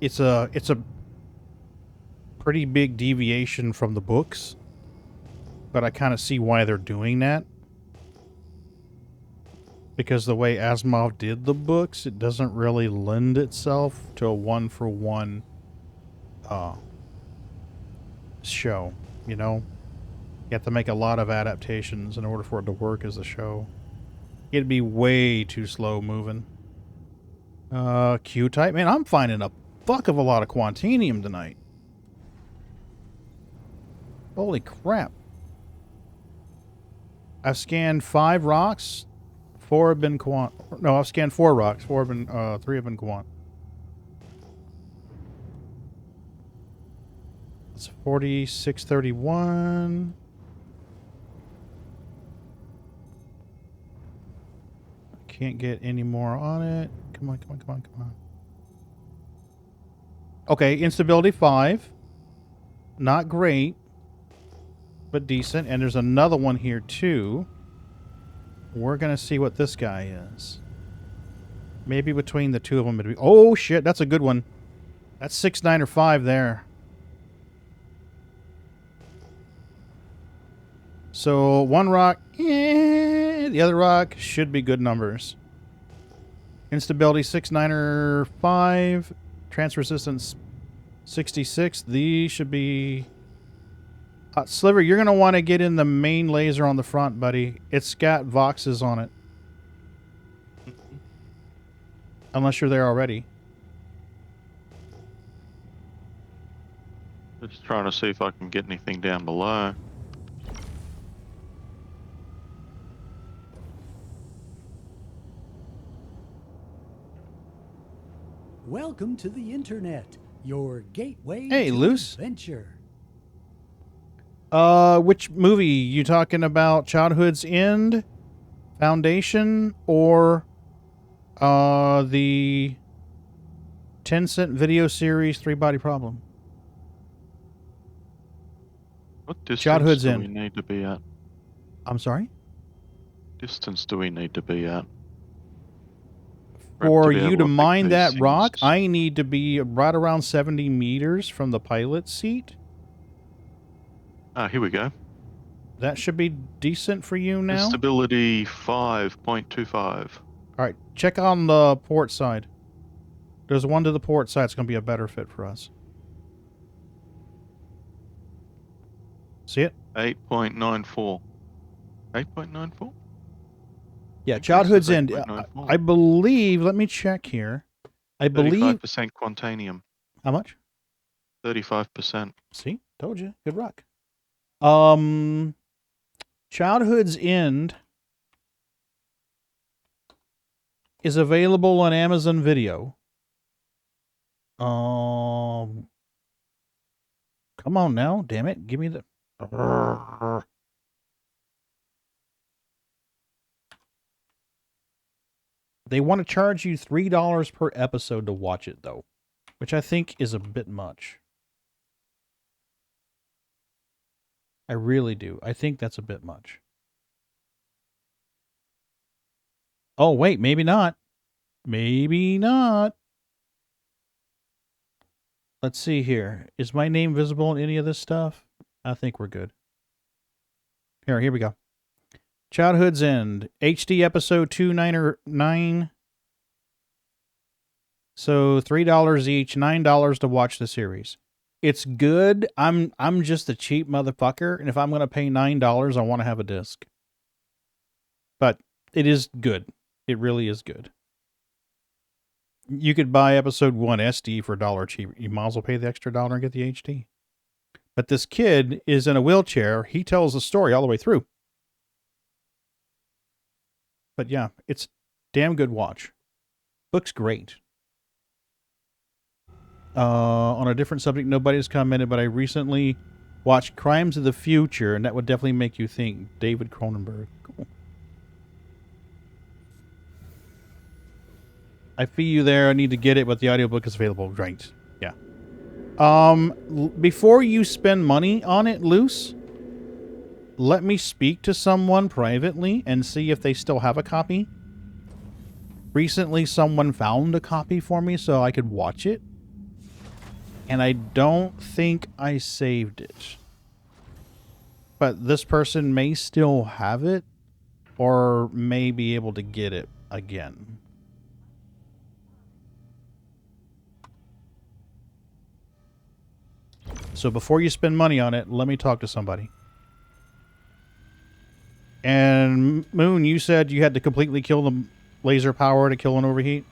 It's a pretty big deviation from the books, but I kind of see why they're doing that. Because the way Asimov did the books, it doesn't really lend itself to a one-for-one show, you know? You have to make a lot of adaptations in order for it to work as a show. It'd be way too slow moving. Q-type. Man, I'm finding a fuck of a lot of quantanium tonight. Holy crap. I've scanned 5 rocks. 4 have been Quant. No, I've scanned 4 rocks. 3 have been Quant. It's 4631. Can't get any more on it. Come on. Okay, instability 5. Not great, but decent. And there's another one here too. We're going to see what this guy is. Maybe between the two of them. Oh, shit. That's a good one. That's 6, 9, or 5 there. So, one rock, the other rock should be good numbers. Instability 6, 9, or 5. Transfer resistance 66. These should be... Sliver, you're going to want to get in the main laser on the front, buddy. It's got Voxes on it. Unless you're there already. Just trying to see if I can get anything down below. Welcome to the internet, your gateway Hey, to Luce. adventure. Which movie? You talking about Childhood's End, Foundation, or the 10-cent video series Three Body Problem? What distance Childhood's do End. we need to be at? I'm sorry? Distance do we need to be at? For be you able to pick mine these that rock, things. I need to be right around 70 meters from the pilot seat. Ah, here we go. That should be decent for you now. Stability 5.25. All right, check on the port side. There's one to the port side. It's going to be a better fit for us. See it? 8.94. 8.94? Yeah, Childhood's End. 8.94. I believe, let me check here. I believe... 35% Quantanium. How much? 35%. See? Told you. Good rock. Childhood's End is available on Amazon Video. Come on now, damn it. Give me the... They want to charge you $3 per episode to watch it, though, which I think is a bit much. I really do. I think that's a bit much. Oh, wait, maybe not. Maybe not. Let's see here. Is my name visible in any of this stuff? I think we're good. Here we go. Childhood's End. HD episode 299. So $3 each, $9 to watch the series. It's good. I'm just a cheap motherfucker, and if I'm going to pay $9, I want to have a disc. But it is good. It really is good. You could buy episode 1 SD for $1 cheap. You might as well pay the extra $1 and get the HD. But this kid is in a wheelchair. He tells the story all the way through. But yeah, it's damn good watch. Book's great. On a different subject, nobody's commented, but I recently watched Crimes of the Future, and that would definitely make you think. David Cronenberg. Cool. I feel you there. I need to get it, but the audiobook is available. Right. Yeah. Before you spend money on it, Luce, let me speak to someone privately and see if they still have a copy. Recently, someone found a copy for me so I could watch it. And I don't think I saved it. But this person may still have it, or may be able to get it again. So before you spend money on it, let me talk to somebody. And Moon, you said you had to completely kill the laser power to kill an overheat?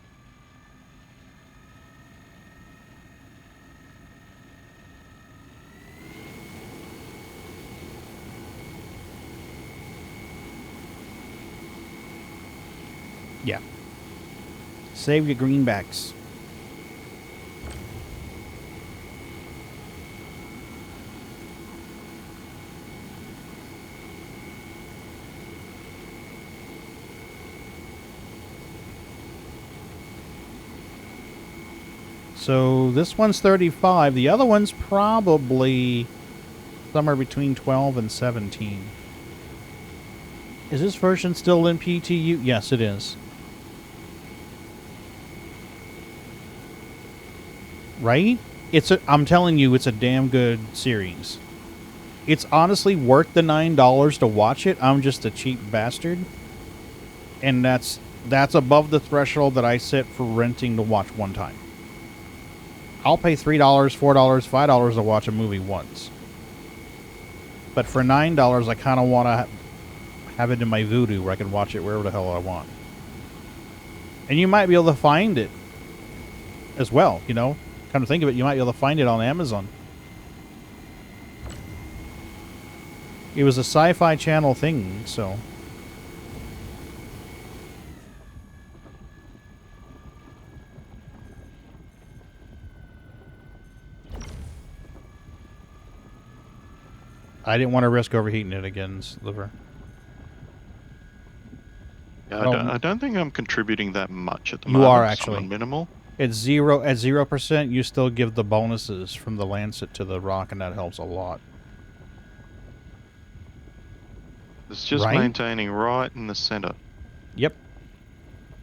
Yeah. Save your greenbacks. So this one's 35. The other one's probably somewhere between 12 and 17. Is this version still in PTU? Yes, it is. Right? I'm telling you, it's a damn good series. It's honestly worth the $9 to watch it. I'm just a cheap bastard. And that's above the threshold that I set for renting to watch one time. I'll pay $3, $4, $5 to watch a movie once. But for $9, I kind of want to have it in my voodoo where I can watch it wherever the hell I want. And you might be able to find it as well, you know? Come to think of it, you might be able to find it on Amazon. It was a Sci-Fi Channel thing, so... I didn't want to risk overheating it again, Sliver. Yeah, I don't think I'm contributing that much at the You moment. are so I'm actually. on minimal. At 0%, you still give the bonuses from the Lancet to the rock, and that helps a lot. It's just Right? maintaining right in the center. Yep.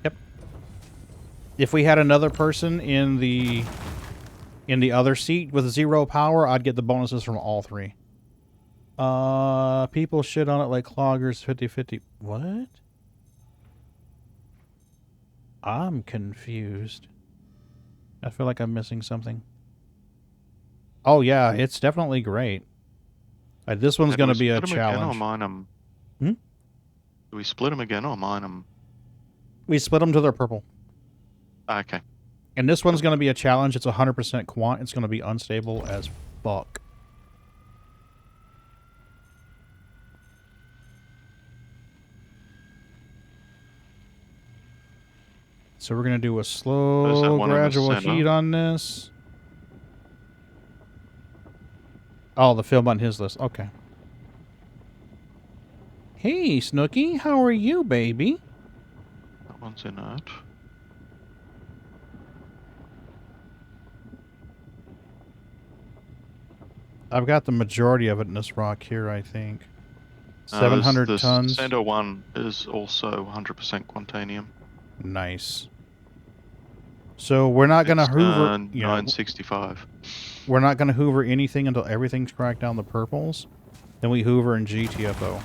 Yep. If we had another person in the other seat with 0 power, I'd get the bonuses from all 3. People shit on it like cloggers 50-50. What? I'm confused. I feel like I'm missing something. Oh, yeah, it's definitely great. This one's going to be a challenge. Do we split them again or mine them? We split them to their purple. Okay. And this one's going to be a challenge. It's 100% quant. It's going to be unstable as fuck. So we're going to do a slow, gradual heat on this. Oh, the film on his list. Okay. Hey, Snooky. How are you, baby? That one's inert. I've got the majority of it in this rock here, I think. 700 tons. The center one is also 100% quantanium. Nice. So we're not going to hoover... 965. We're not going to hoover anything until everything's cracked down the purples. Then we hoover in GTFO.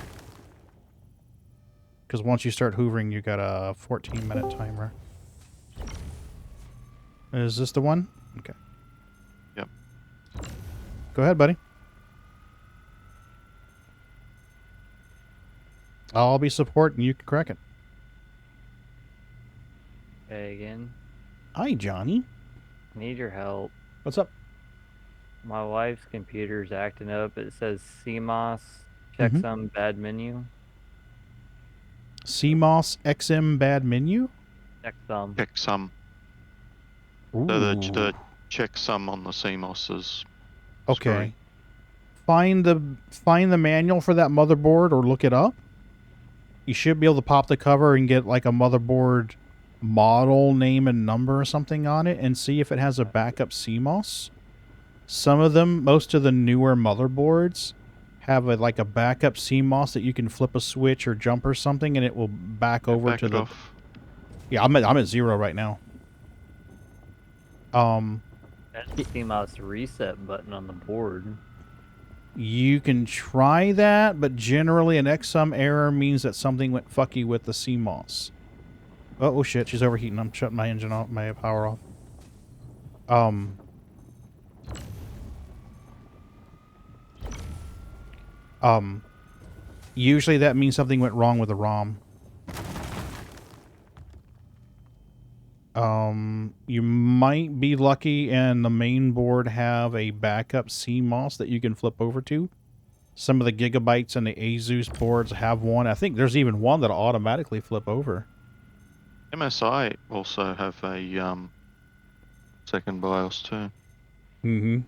Because once you start hoovering, you got a 14-minute timer. Is this the one? Okay. Yep. Go ahead, buddy. I'll be supporting. You can crack it. Pagan. Hi, Johnny. Need your help. What's up? My wife's computer's acting up. It says CMOS checksum bad menu. CMOS XM bad menu? Checksum. Checksum. So the checksum on the CMOS is okay. Find the manual for that motherboard or look it up. You should be able to pop the cover and get like a motherboard model name and number or something on it and see if it has a backup CMOS. Some of them, most of the newer motherboards have like a backup CMOS that you can flip a switch or jump or something and it will back over to the... Yeah, I'm at 0 right now. That's the CMOS reset button on the board. You can try that, but generally an XSUM error means that something went fucky with the CMOS. Oh shit, she's overheating. I'm shutting my engine off, my power off. Usually that means something went wrong with the ROM. You might be lucky and the main board have a backup CMOS that you can flip over to. Some of the Gigabytes and the Asus boards have one. I think there's even one that'll automatically flip over. MSI also have a second BIOS too. Mm-hmm.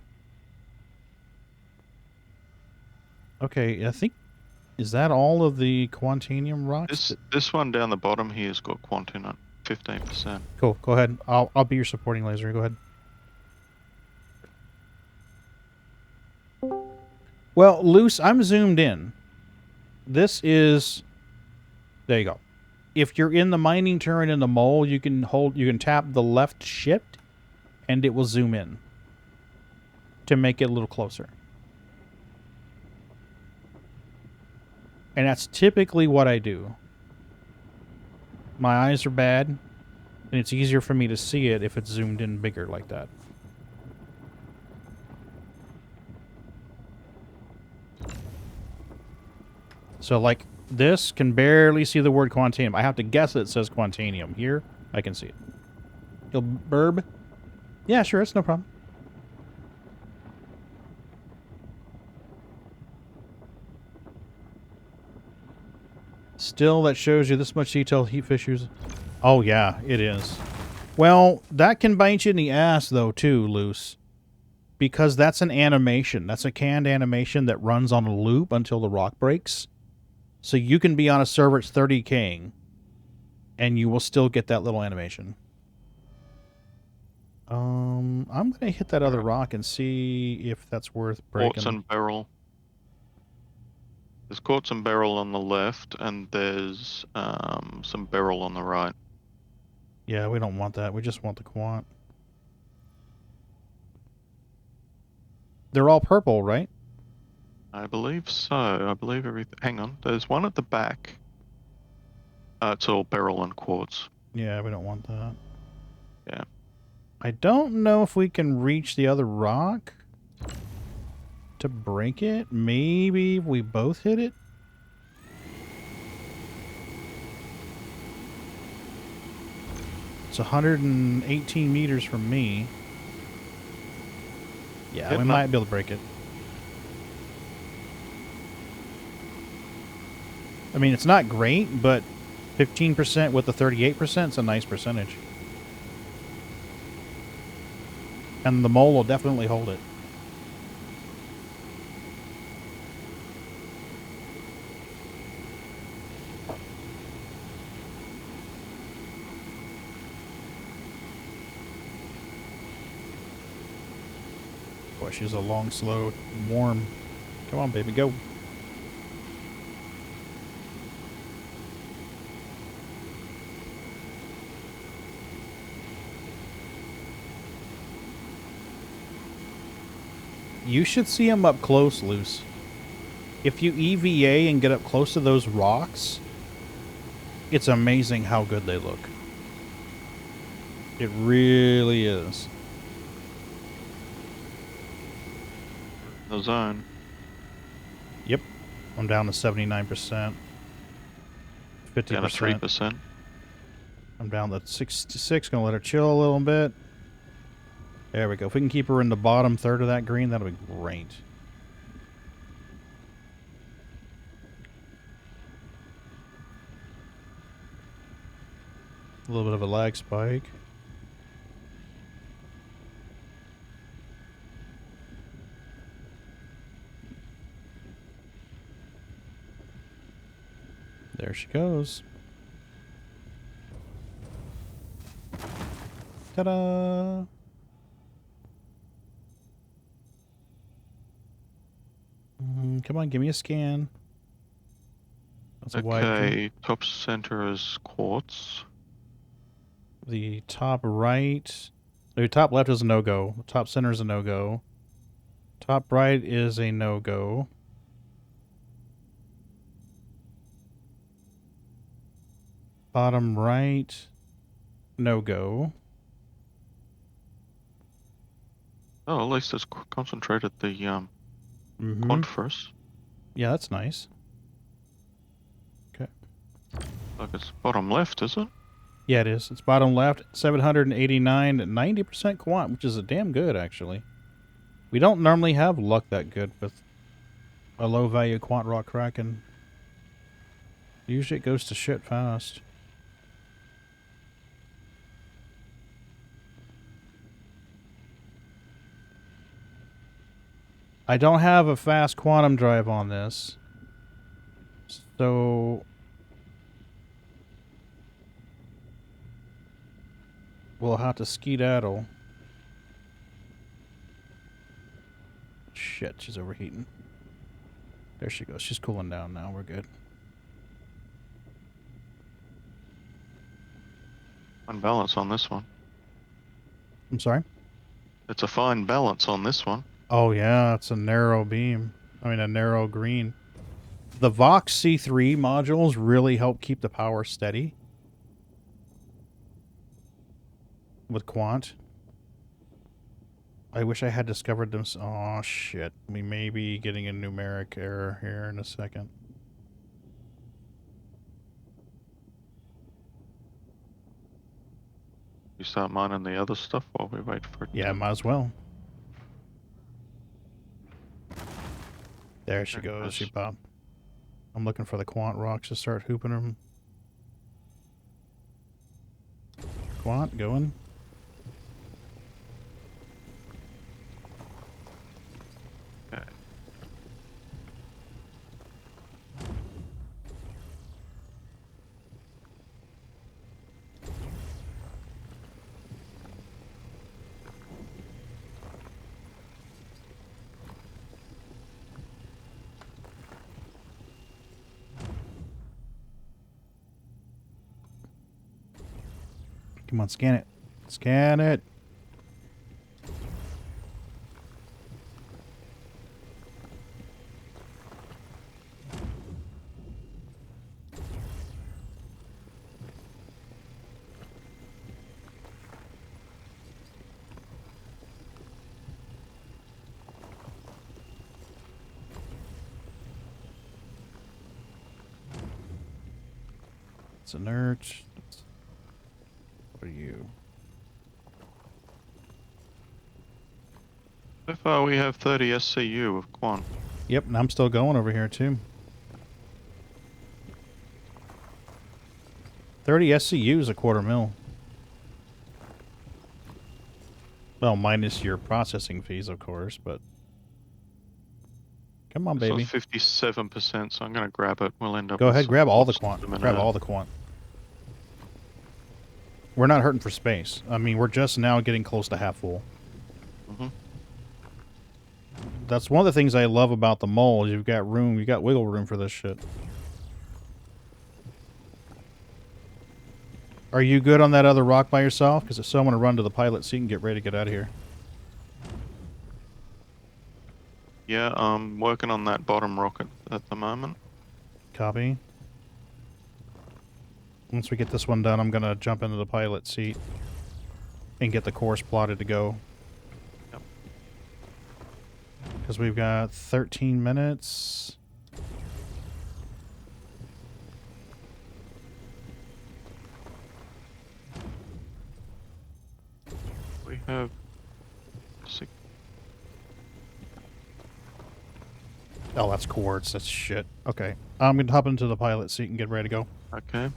Okay, I think... Is that all of the Quantanium rocks? This one down the bottom here has got Quant in it. 15%. Cool. Go ahead. I'll be your supporting laser. Go ahead. Well, Loose, I'm zoomed in. This is... There you go. If you're in the mining turret in the mole, you can tap the left shift and it will zoom in to make it a little closer. And that's typically what I do. My eyes are bad, and it's easier for me to see it if it's zoomed in bigger like that. So, like, this can barely see the word Quantanium. I have to guess it says Quantanium. Here, I can see it. You'll burb? Yeah, sure, it's no problem. still that shows you this much detail heat fissures. Oh, yeah, it is. Well, that can bite you in the ass, though, too, Luce. Because that's an animation. That's a canned animation that runs on a loop until the rock breaks. So you can be on a server that's 30K'ing, and you will still get that little animation. I'm going to hit that other rock and see if that's worth breaking. Quartz and beryl. There's quartz and beryl on the left, and there's some beryl on the right. Yeah, we don't want that. We just want the quant. They're all purple, right? I believe so. I believe everything. Hang on. There's one at the back. It's all beryl and quartz. Yeah, we don't want that. Yeah. I don't know if we can reach the other rock to break it. Maybe if we both hit it. It's 118 meters from me. Yeah, we might be able to break it. I mean, it's not great, but 15% with the 38% is a nice percentage. And the mole will definitely hold it. Boy, she's a long, slow, warm. Come on, baby, go. You should see them up close, Luce. If you EVA and get up close to those rocks, it's amazing how good they look. It really is. The zone. Yep. I'm down to 79%. 50%. Down to 3%. I'm down to 66. Gonna let her chill a little bit. There we go. If we can keep her in the bottom third of that green, that'll be great. A little bit of a lag spike. There she goes. Ta-da! Come on, give me a scan. That's a wide Okay, top center is quartz. The top right... The top left is a no-go. Top center is a no-go. Top right is a no-go. Bottom right, no-go. Oh, at least it's concentrated the quant first. Yeah, that's nice. Okay. Like it's bottom left, is it? Yeah, it is. It's bottom left, 789 at 90% quant, which is a damn good, actually. We don't normally have luck that good with a low-value quant rock cracking. Usually it goes to shit fast. I don't have a fast quantum drive on this, so we'll have to skedaddle. Shit, she's overheating. There she goes. She's cooling down now. We're good. Fine balance on this one. I'm sorry? It's a fine balance on this one. Oh, yeah. It's a narrow beam. I mean, a narrow green. The Vox C3 modules really help keep the power steady with Quant. I wish I had discovered them. Oh, shit. We may be getting a numeric error here in a second. You start mining the other stuff while we wait for it. Yeah, might as well. There she goes. She popped. I'm looking for the Quant rocks to start hooping them. Quant, going. Okay. Come on, scan it. Scan it. It's inert. What are you? So far we have 30 SCU of Quant. Yep, and I'm still going over here too. 30 SCU is a $250,000. Well, minus your processing fees, of course, but... Come on, baby. So 57%, so I'm going to grab it. We'll end up Go with ahead, some grab all the costs Quant. in a Grab minute. all the Quant. We're not hurting for space. I mean, we're just now getting close to half full. Mm-hmm. That's one of the things I love about the mole. You've got room. You got wiggle room for this shit. Are you good on that other rock by yourself? Because if so, I'm going to run to the pilot seat and get ready to get out of here. Yeah, I'm working on that bottom rocket at the moment. Copy. Once we get this one done, I'm going to jump into the pilot seat and get the course plotted to go. Yep. Because we've got 13 minutes. We have 6. Oh, that's quartz. That's shit. Okay. I'm going to hop into the pilot seat and get ready to go. Okay.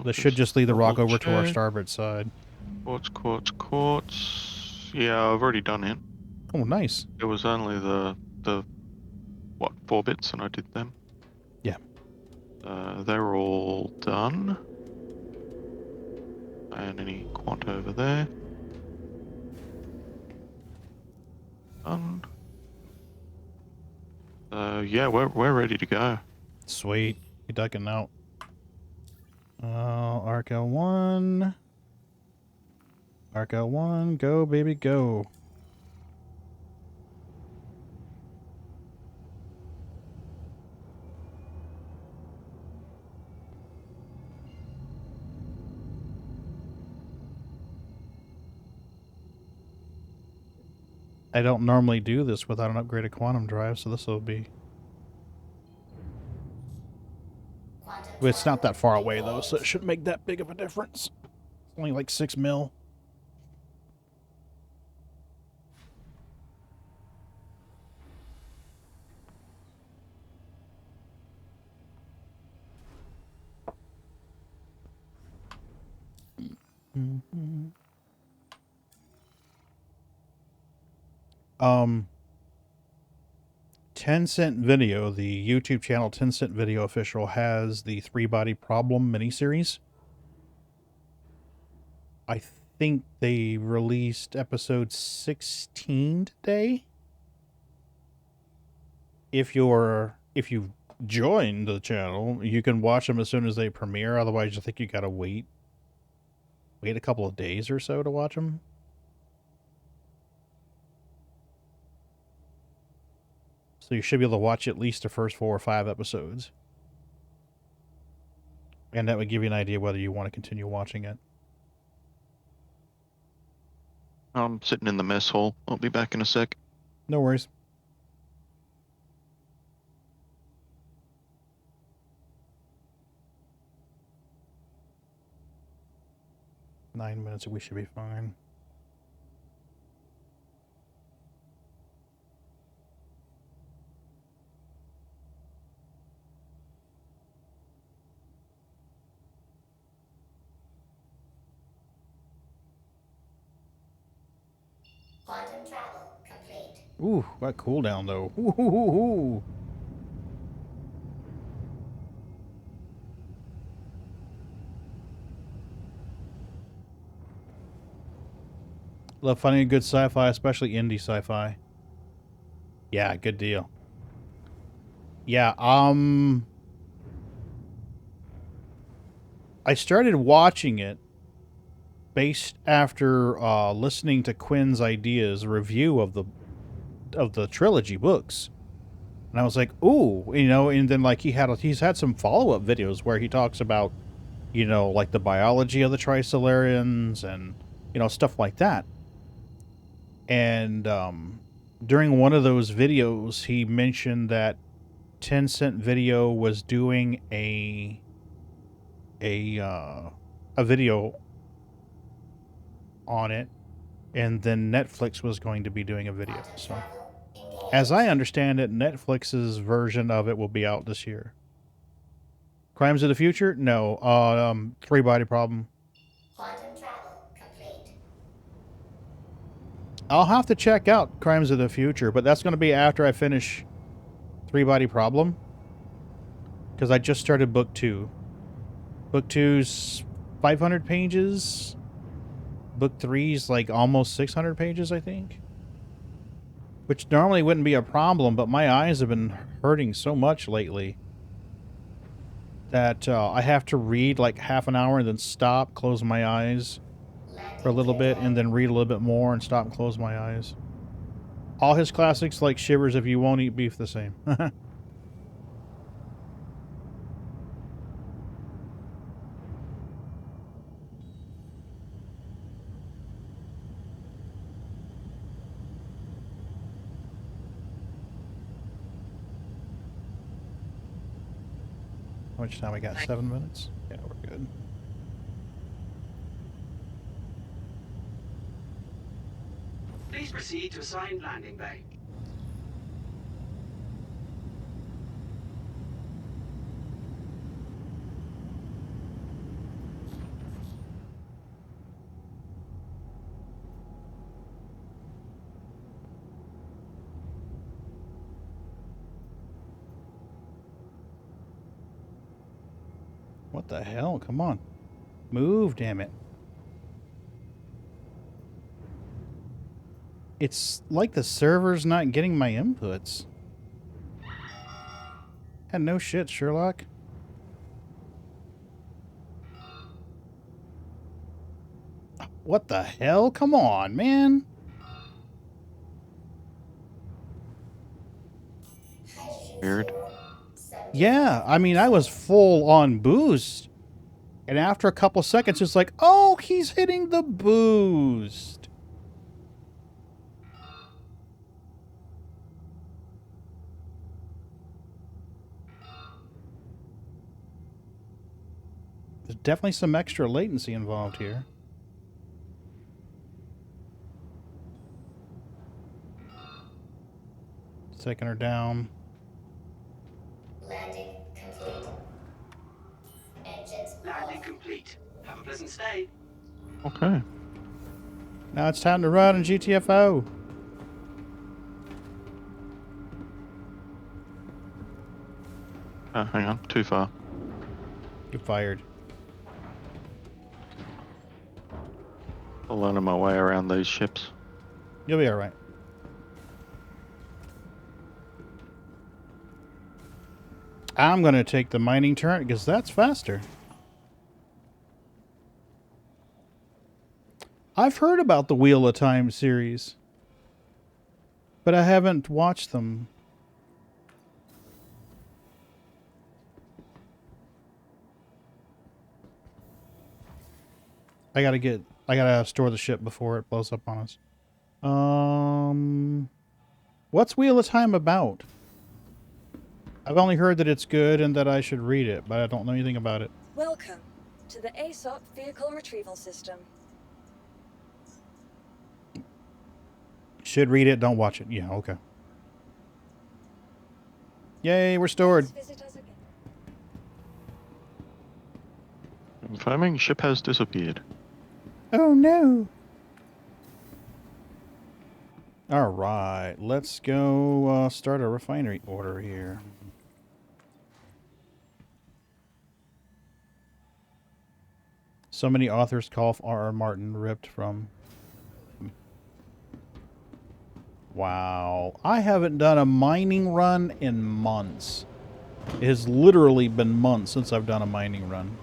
This should just lead the rock over to our check. starboard side. Quartz, quartz, quartz. Yeah, I've already done it. Oh, nice. It was only the what, 4 bits, and I did them. Yeah. They're all done. And any quant over there. Done. Yeah, we're ready to go. Sweet. You ducking out. Arc L1. Arc L1. Go, baby, go. I don't normally do this without an upgraded quantum drive, so this will be... Well, it's not that far away, though, so it shouldn't make that big of a difference. It's only like 6 mil. Mm-hmm. 10-Cent Video, the YouTube channel 10-Cent Video Official, has the 3-Body Problem miniseries. I think they released episode 16 today. If you've joined the channel, you can watch them as soon as they premiere. Otherwise, I think you gotta wait a couple of days or so to watch them. So you should be able to watch at least the first 4 or 5 episodes. And that would give you an idea whether you want to continue watching it. I'm sitting in the mess hall. I'll be back in a sec. No worries. Nine minutes, we should be fine. Quantum travel complete. Ooh, that cooldown though. Ooh. Love finding a good sci-fi, especially indie sci-fi. Yeah, good deal. Yeah, I started watching it based after listening to Quinn's Ideas review of the trilogy books. And I was like, ooh, you know, and then like he's had some follow-up videos where he talks about, you know, like the biology of the Trisolarians and, you know, stuff like that. And during one of those videos, he mentioned that 10 Cent Video was doing a video on it, and then Netflix was going to be doing a video. So, as I understand it, Netflix's version of it will be out this year. Crimes of the Future? No. Three Body Problem. Quantum travel complete. I'll have to check out Crimes of the Future, but that's going to be after I finish Three Body Problem, because I just started book 2. Book 2's 500 pages. Book 3's like almost 600 pages, I think. Which normally wouldn't be a problem, but my eyes have been hurting so much lately that I have to read like half an hour and then stop, close my eyes for a little bit, and then read a little bit more and stop and close my eyes. All his classics like Shivers If You Won't Eat Beef the same. How much time we got? 7 minutes? Yeah, we're good. Please proceed to assigned landing bay. What the hell? Come on. Move, damn it. It's like the server's not getting my inputs. Had no shit, Sherlock. What the hell? Come on, man. Weird. Yeah, I mean, I was full on boost. And after a couple seconds, it's like, oh, he's hitting the boost. There's definitely some extra latency involved here. Taking her down. Landing complete. Engines Landing complete. Have a pleasant stay. Okay. Now it's time to run in GTFO. Hang on. Too far. You're fired. I'm learning my way around these ships. You'll be alright. I'm going to take the mining turret because that's faster. I've heard about the Wheel of Time series, but I haven't watched them. I gotta store the ship before it blows up on us. What's Wheel of Time about? I've only heard that it's good and that I should read it, but I don't know anything about it. Welcome to the ASOP Vehicle Retrieval System. Should read it, don't watch it. Yeah, okay. Yay, we're stored. Visit us again. Confirming ship has disappeared. Oh no. All right, let's go start a refinery order here. So many authors call R.R. Martin ripped from... Wow. I haven't done a mining run in months. It has literally been months since I've done a mining run.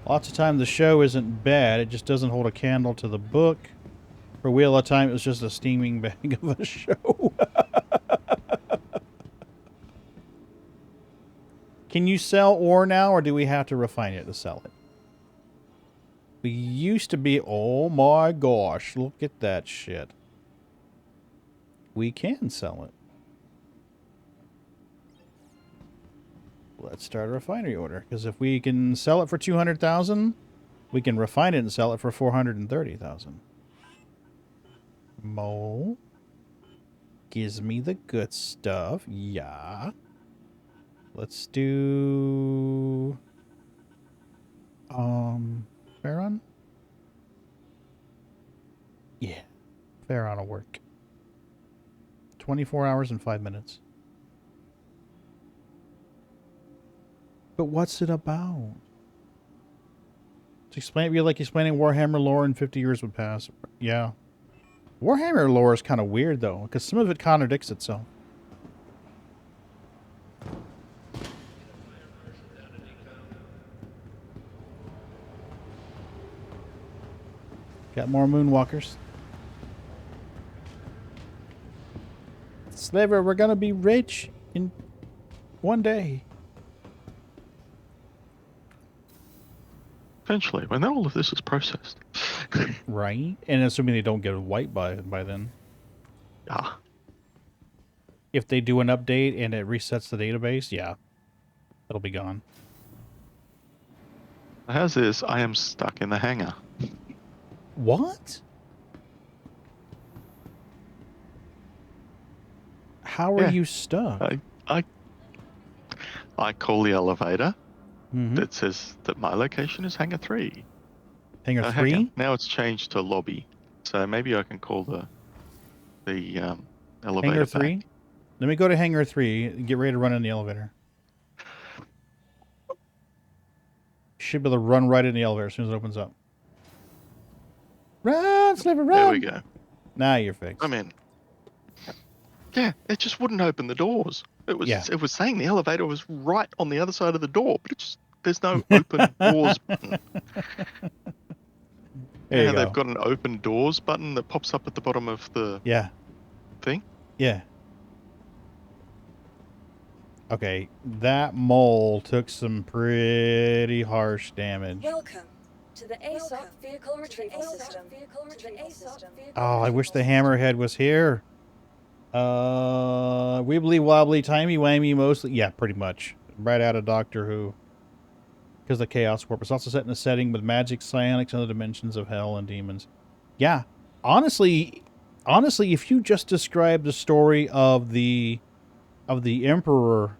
Lots of time the show isn't bad, it just doesn't hold a candle to the book. For Wheel of Time, it was just a steaming bag of a show. Can you sell ore now, or do we have to refine it to sell it? We used to be... Oh my gosh, look at that shit. We can sell it. Let's start a refinery order, because if we can sell it for 200,000, we can refine it and sell it for 430,000. Mole gives me the good stuff. Yeah. Let's do Farron? Yeah. Farron will work. 24 hours and 5 minutes. But what's it about? To explain it, be like explaining Warhammer lore in 50 years would pass. Yeah. Warhammer lore is kind of weird, though, because some of it contradicts itself. Got more moonwalkers. Slaver, we're gonna be rich in one day. Eventually, when all of this is processed. Right? And assuming they don't get white by then. Yeah. If they do an update and it resets the database, yeah. It'll be gone. How's this? I am stuck in the hangar. What? How are you stuck? I call the elevator that says that my location is hangar 3. Hangar 3? Now it's changed to lobby. So maybe I can call the elevator Hangar 3? back. Let me go to hangar 3 and get ready to run in the elevator. Should be able to run right in the elevator as soon as it opens up. Run, Sliver, run! There we go. Now you're fixed. I'm in. Yeah, it just wouldn't open the doors. It was saying the elevator was right on the other side of the door, but there's no open doors button. There you go. They've got an open doors button that pops up at the bottom of the thing. Yeah. Okay, that mole took some pretty harsh damage. Welcome to the ASOC vehicle retrieval system. Oh, I wish the hammerhead was here. Wibbly wobbly, timey wimey, mostly. Yeah, pretty much. Right out of Doctor Who. Because the Chaos Warp is also set in a setting with magic, psionics, and other dimensions of hell and demons. Yeah, honestly, if you just describe the story of the Emperor,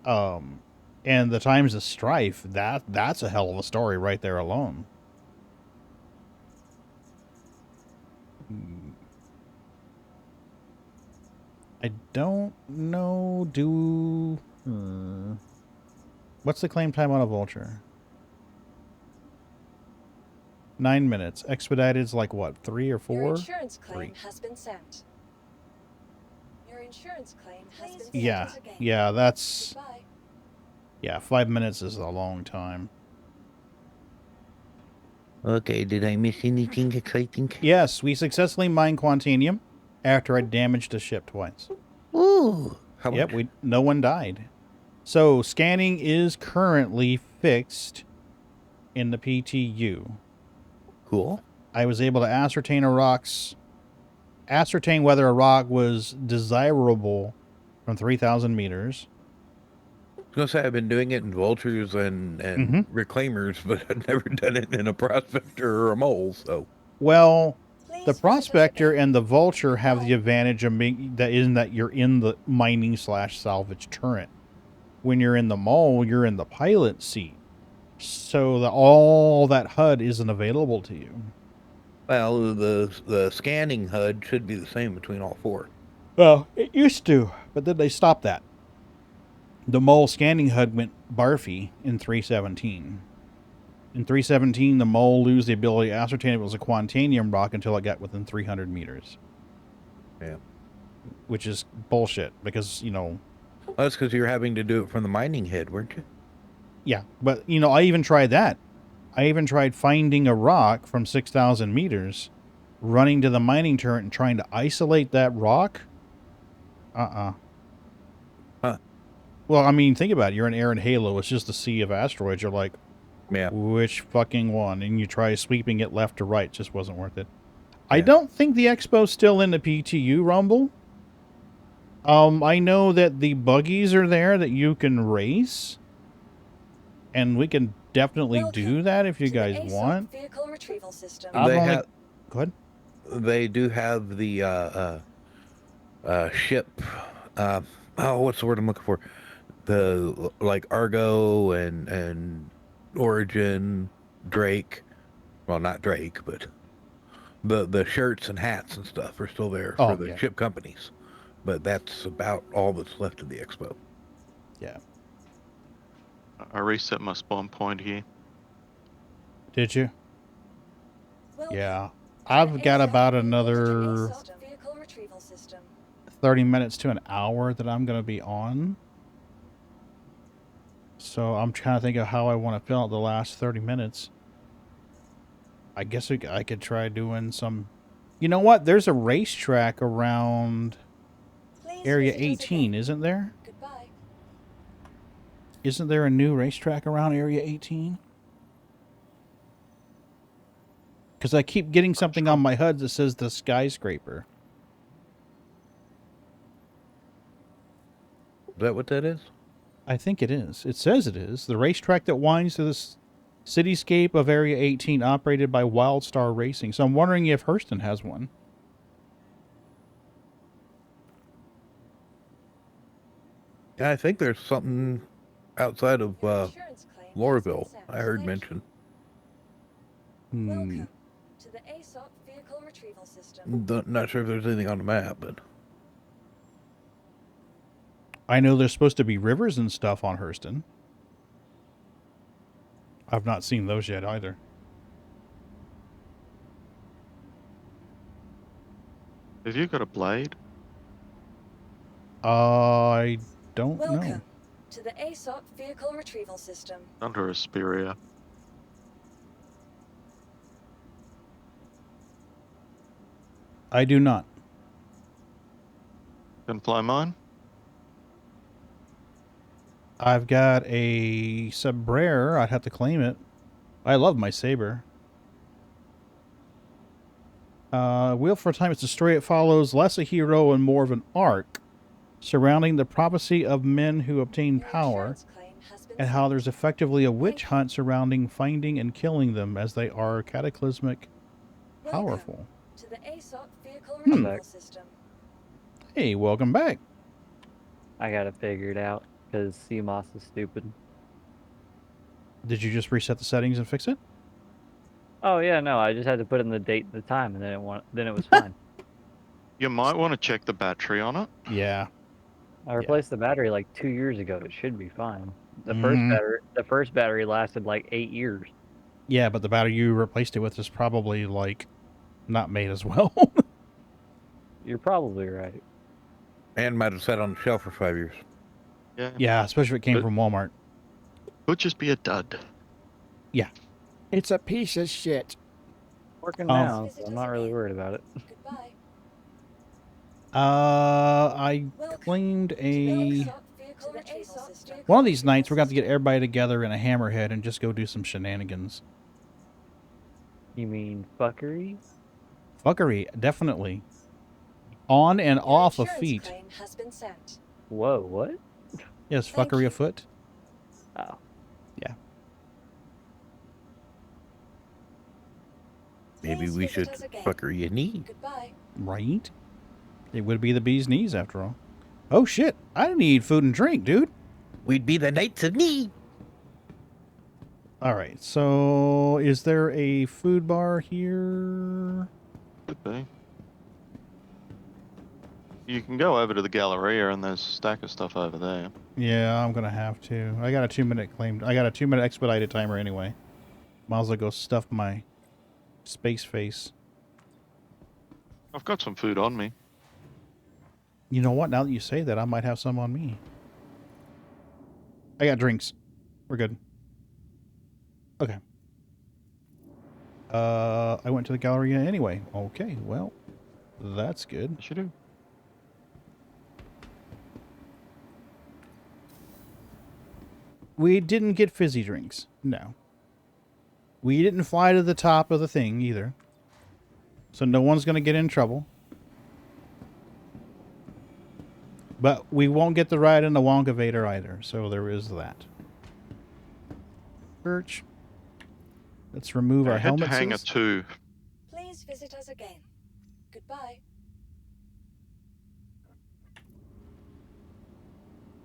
and the times of strife, that's a hell of a story right there alone. I don't know. What's the claim time on a vulture? 9 minutes. Expedited is like what, 3 or 4? Your insurance claim 3. has been sent. Your insurance claim has been sent. Yeah, that's... Goodbye. Yeah, 5 minutes is a long time. Okay, did I miss anything exciting? Yes, we successfully mined Quantanium after I damaged a ship twice. Ooh. How Yep, much? no one died. So, scanning is currently fixed in the PTU. Cool. I was able to ascertain whether a rock was desirable from 3,000 meters. I was going to say, I've been doing it in vultures and reclaimers, but I've never done it in a prospector or a mole, so. Well, the prospector and the vulture have the advantage of being that you're in the mining/salvage turret. When you're in the mole, you're in the pilot seat. So all that HUD isn't available to you. Well, the scanning HUD should be the same between all four. Well, it used to, but then they stopped that. The mole scanning HUD went barfy in 317. In 317, the mole lose the ability to ascertain if it was a quantanium rock until it got within 300 meters. Yeah. Which is bullshit, because, you know... Well, that's because you're having to do it from the mining head, weren't you? Yeah, but, you know, I even tried that. I even tried finding a rock from 6,000 meters, running to the mining turret and trying to isolate that rock. Huh. Well, I mean, think about it. You're in air and halo. It's just a sea of asteroids. You're like, yeah, which fucking one? And you try sweeping it left to right. It just wasn't worth it. Yeah. I don't think the Expo's still in the PTU Rumble. I know that the buggies are there that you can race. And we can definitely do that if you guys want. Vehicle retrieval system. Go ahead. They do have the ship. What's the word I'm looking for? The like Argo and Origin, Drake. Well, not Drake, but the shirts and hats and stuff are still there for the ship companies. But that's about all that's left of the Expo. Yeah. I reset my spawn point here. Did you? Yeah. I've got about another 30 minutes to an hour that I'm going to be on. So I'm trying to think of how I want to fill out the last 30 minutes. I guess I could try doing some... You know what? There's a racetrack around Area 18, isn't there? Goodbye. Isn't there a new racetrack around Area 18? Because I keep getting something on my HUD that says the skyscraper. Is that what that is? I think it is. It says it is. The racetrack that winds through the cityscape of Area 18 operated by WildStar Racing. So I'm wondering if Hurston has one. Yeah, I think there's something outside of Lorville I heard mentioned. Welcome to the ASOP vehicle retrieval system. Not sure if there's anything on the map, but... I know there's supposed to be rivers and stuff on Hurston. I've not seen those yet either. Have you got a blade? I don't know. Welcome to the ASOP vehicle retrieval system. Under a Speria. I do not. Can fly mine? I've got a Sabre. I'd have to claim it. I love my Saber. Wheel for Time is a story. It follows less a hero and more of an arc surrounding the prophecy of men who obtain power and how there's effectively a witch hunt surrounding finding and killing them as they are cataclysmic powerful. To the ASOP vehicle retrieval system. Hey, welcome back. I got it figured out because CMOS is stupid. Did you just reset the settings and fix it? Oh yeah, no, I just had to put in the date and the time, and then it was fine. You might want to check the battery on it. Yeah. I replaced the battery like 2 years ago. It should be fine. The first battery lasted like 8 years. Yeah, but the battery you replaced it with is probably like not made as well. You're probably right. And might have sat on the shelf for 5 years. Yeah. Yeah, especially if it came from Walmart. Could just be a dud. Yeah. It's a piece of shit. Working now, so I'm not really worried about it. Goodbye. I claimed a... One of these nights, we're going to get everybody together in a hammerhead and just go do some shenanigans. You mean fuckery? Fuckery, definitely. On and off of feet. Has been sent. Whoa, what? Yes, fuckery afoot. Oh. Yeah. Maybe we should fuckery a knee. Goodbye. Right? It would be the bee's knees, after all. Oh, shit. I need food and drink, dude. We'd be the Knights of Knee. All right. So, is there a food bar here? Could be. You can go over to the Galleria and there's a stack of stuff over there. Yeah, I'm gonna have to. I got a 2-minute claim. I got a 2-minute expedited timer anyway. Might as well go stuff my space face. I've got some food on me. You know what? Now that you say that, I might have some on me. I got drinks. We're good. Okay. I went to the Galleria anyway. Okay, well, that's good. Yes, you do. We didn't get fizzy drinks. No. We didn't fly to the top of the thing either. So no one's going to get in trouble. But we won't get the ride in the Wonkavator either. So there is that. Church. Let's remove our Head to helmets. Hangar 2. Please visit us again. Goodbye.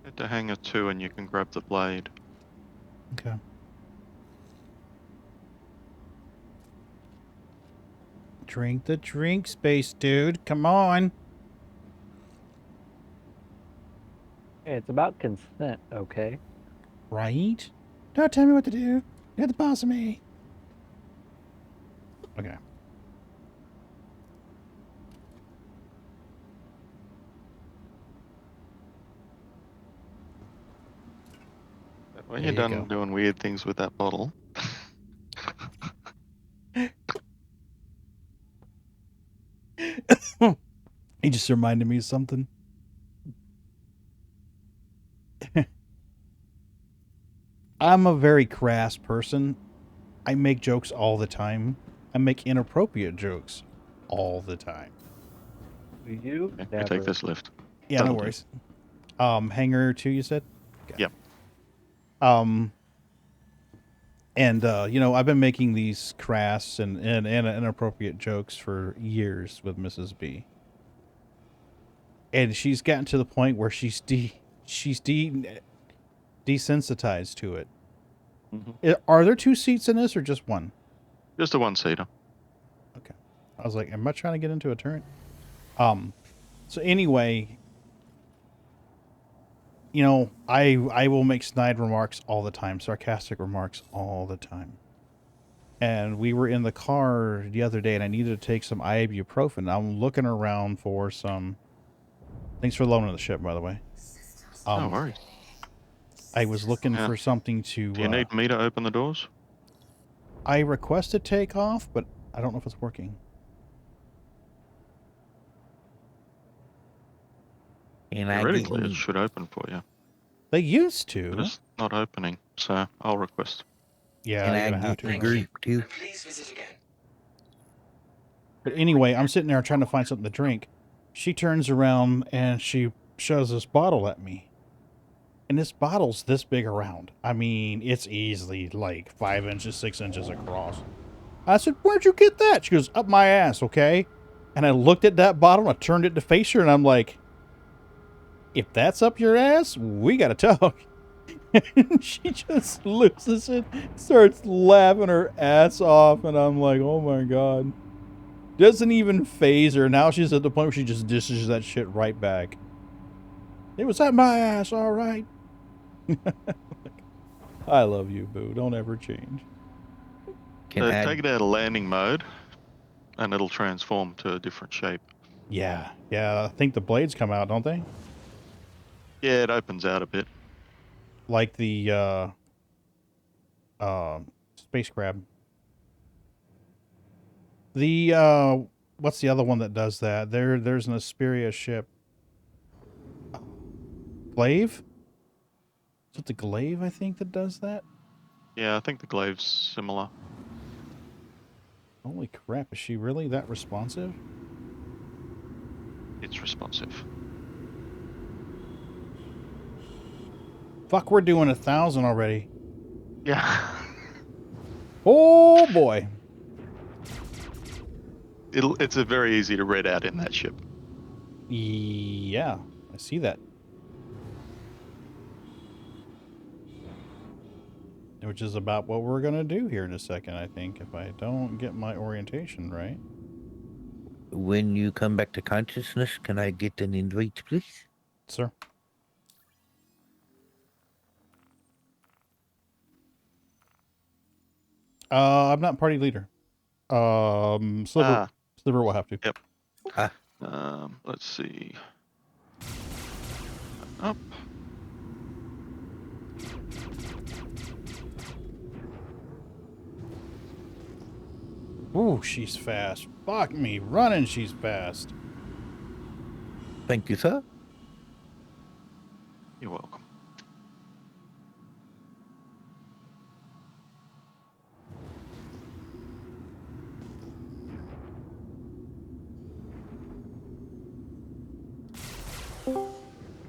Head to Hangar 2 and you can grab the blade. Okay. Drink the drink, space dude. Come on. Hey, it's about consent, okay? Right? Don't tell me what to do. You're the boss of me. Okay. When There you're you done go. doing weird things with that bottle. He just reminded me of something. I'm a very crass person. I make jokes all the time. I make inappropriate jokes all the time. You Okay, never. I take this lift. Yeah, That'll no do. worries. Hangar 2, you said? Okay. Yep. And you know, I've been making these crass and inappropriate jokes for years with Mrs. B. And she's gotten to the point where she's desensitized to it. Are there 2 seats in this or just one? Just a one-seater. Okay. I was like, am I trying to get into a turret? So anyway, you know, I will make snide remarks all the time, sarcastic remarks all the time. And we were in the car the other day and I needed to take some ibuprofen. I'm looking around for some... Thanks for loaning the ship, by the way. No worries. I was looking for something to... Do you need me to open the doors? I requested takeoff, but I don't know if it's working. Theoretically, it should open for you. They used to. But it's not opening, so I'll request. Yeah, Can you're I gonna have get to. the group too? Please visit again. But anyway, I'm sitting there trying to find something to drink. She turns around and she shows this bottle at me. And this bottle's this big around. I mean, it's easily like 5 inches, 6 inches across. I said, where'd you get that? She goes, up my ass, okay? And I looked at that bottle, and I turned it to face her, and I'm like, if that's up your ass, we gotta talk. And she just loses it, starts laughing her ass off, and I'm like, oh my god. Doesn't even phase her. Now she's at the point where she just dishes that shit right back. It was at my ass, all right. I love you, boo. Don't ever change. So take it out of landing mode, and it'll transform to a different shape. Yeah, I think the blades come out, don't they? Yeah, it opens out a bit. Like the space crab. The what's the other one that does that? There's an Asperia ship. Glaive? Is it the Glaive, I think, that does that? Yeah, I think the glaive's similar. Holy crap, is she really that responsive? It's responsive. Fuck, we're doing 1,000 already. Yeah. Oh boy. It's a very easy to read out in that ship. Yeah, I see that. Which is about what we're going to do here in a second, I think, if I don't get my orientation right. When you come back to consciousness, can I get an invite, please? Sir. I'm not party leader. Sliver will have to. Yep. Let's see. Up. Ooh, she's fast. Fuck me. Running, she's fast. Thank you, sir. You're welcome.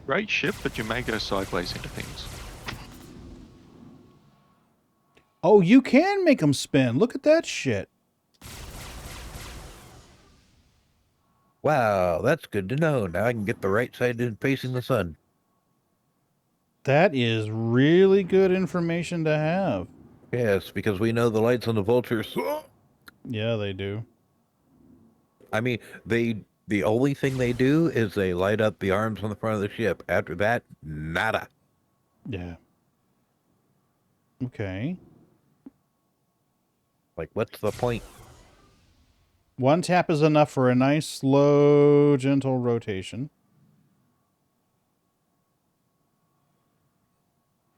Great ship, but you may go sideways into things. Oh, you can make them spin. Look at that shit. Wow, that's good to know. Now I can get the right side in facing the sun. That is really good information to have. Yes, because we know the lights on the Vultures. Yeah, they do. I mean, the only thing they do is they light up the arms on the front of the ship. After that, nada. Yeah. Okay. Like, what's the point? One tap is enough for a nice, slow, gentle rotation.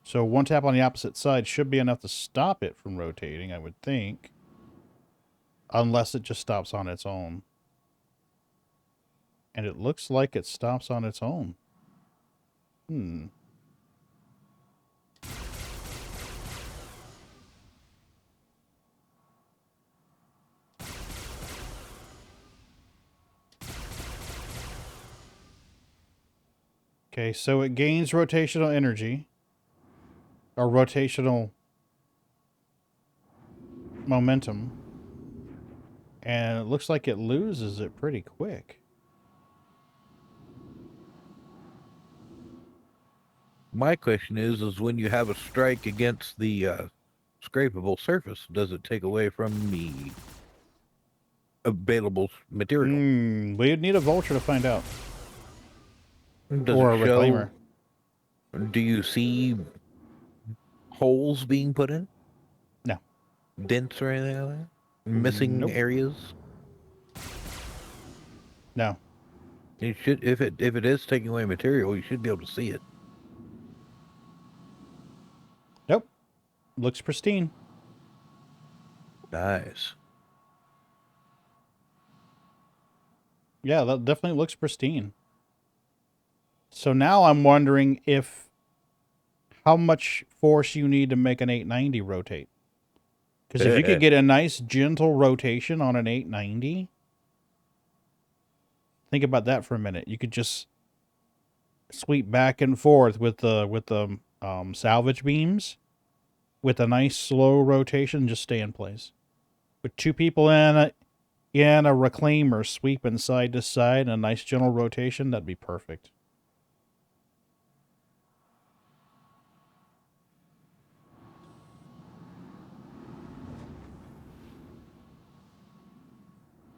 So one tap on the opposite side should be enough to stop it from rotating, I would think. Unless it just stops on its own. And it looks like it stops on its own. Okay, so it gains rotational energy. Or rotational momentum. And it looks like it loses it pretty quick. My question is when you have a strike against the scrapable surface, does it take away from the available material? We'd need a vulture to find out. Does or a it show, reclaimer. Do you see holes being put in? No. Dents or anything like that? Missing areas? No. You should, if it is taking away material, you should be able to see it. Nope. Looks pristine. Nice. Yeah, that definitely looks pristine. So now I'm wondering how much force you need to make an 890 rotate. Because if you could get a nice gentle rotation on an 890, think about that for a minute. You could just sweep back and forth with the salvage beams with a nice slow rotation. Just stay in place. With two people in a reclaimer sweeping side to side and a nice gentle rotation, that'd be perfect.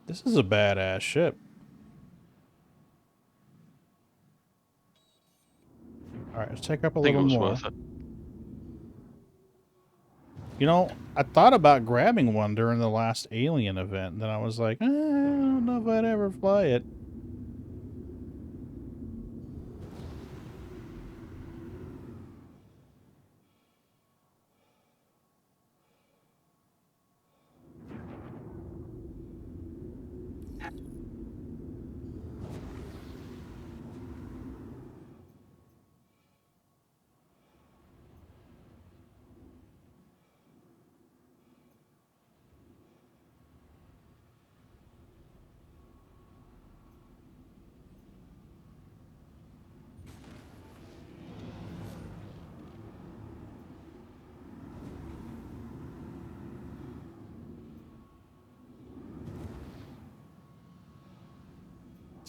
This is a badass ship. All right, let's take up a little more. Worth it. You know, I thought about grabbing one during the last Alien event, and then I was like, I don't know if I'd ever fly it.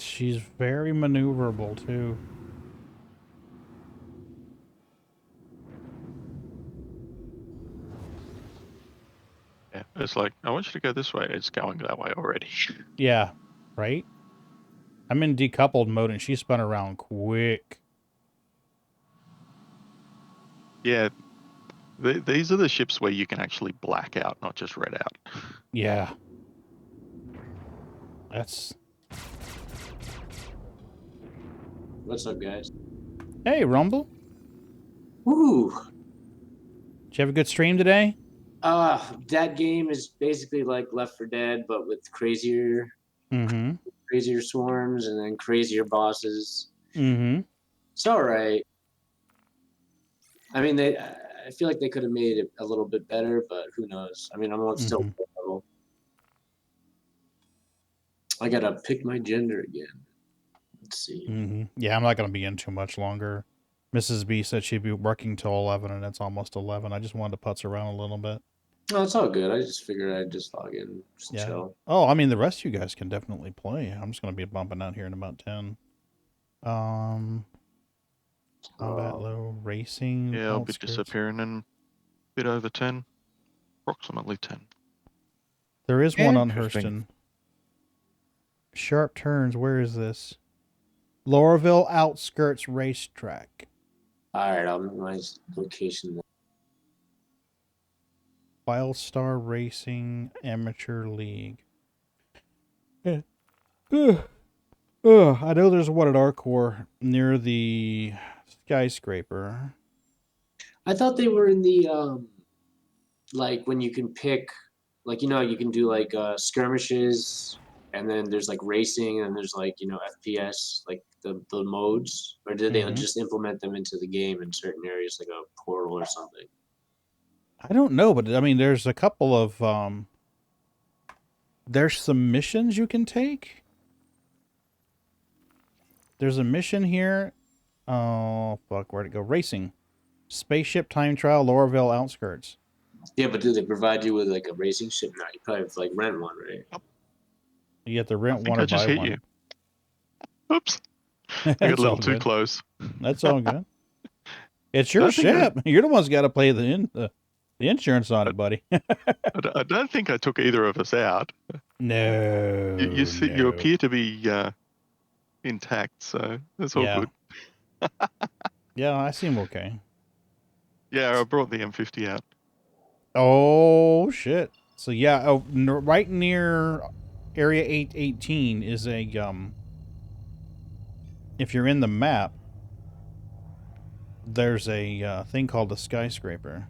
She's very maneuverable, too. It's like, I want you to go this way. It's going that way already. Yeah, right? I'm in decoupled mode and she spun around quick. Yeah, these are the ships where you can actually black out, not just red out. Yeah. That's... What's up, guys? Hey, Rumble. Woo! Did you have a good stream today? That game is basically like Left 4 Dead, but with crazier swarms and then crazier bosses. It's all right. I mean, I feel like they could have made it a little bit better, but who knows? I mean, I'm on still level. I gotta pick my gender again. Let's see. Yeah, I'm not going to be in too much longer. Mrs. B said she'd be working till 11, and it's almost 11. I just wanted to putz around a little bit. No, it's all good. I just figured I'd just log in, just chill. Oh, I mean, the rest of you guys can definitely play. I'm just going to be bumping out here in about 10. Combat low, racing. Yeah, I'll be disappearing in a bit over 10. Approximately 10. There is one on Hurston. Sharp turns. Where is this? Laurelville Outskirts Racetrack. All right, I'll my location. Wildstar Racing Amateur League. I know there's one at Arcor near the skyscraper. I thought they were in the like when you can pick, like, you know, you can do like skirmishes, and then there's like racing, and there's like, you know, FPS, like the modes, or did they just implement them into the game in certain areas, like a portal or something? I don't know, but I mean, there's a couple of there's some missions you can take. There's a mission here. Oh fuck, where'd it go? Racing, spaceship time trial, Laurelville Outskirts. Yeah, but do they provide you with like a racing ship? No, you probably have to like rent one, right? You have to rent one or buy one. You. Oops. I got a little too close. That's all good. It's your ship. You're the one's got to pay the insurance on it, buddy. I don't think I took either of us out. No. You appear to be intact, so that's all good. Yeah, I seem okay. Yeah, I brought the M50 out. Oh, shit. So, yeah, right near Area 818 is a, if you're in the map, there's a thing called the skyscraper.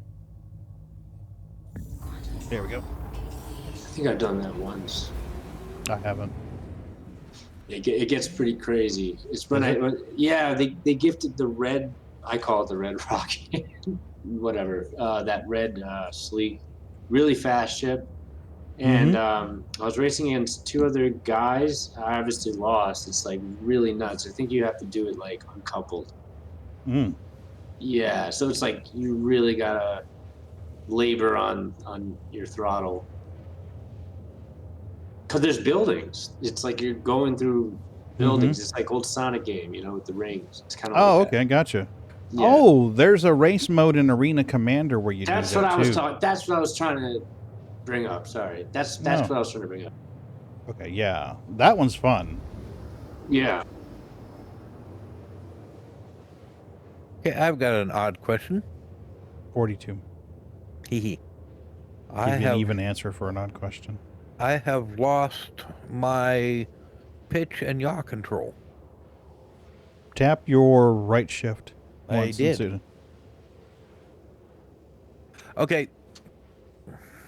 There we go. I think I've done that once. I haven't. It gets pretty crazy. It's when they gifted the red, I call it the red rocket, whatever, that red sleek, really fast ship. And I was racing against two other guys. I obviously lost. It's like really nuts. I think you have to do it like uncoupled. Yeah, so it's like you really gotta labor on your throttle. Because there's buildings. It's like you're going through buildings. It's like old Sonic game, you know, with the rings. It's kind of like okay, that. Gotcha. Yeah. Oh, there's a race mode in Arena Commander where you do that That's what I was trying to bring up. Sorry. That's what I was trying to bring up. Okay, yeah. That one's fun. Yeah. Okay, I've got an odd question. 42. Hee. I have an even answer for an odd question. I have lost my pitch and yaw control. Tap your right shift. I did. Okay.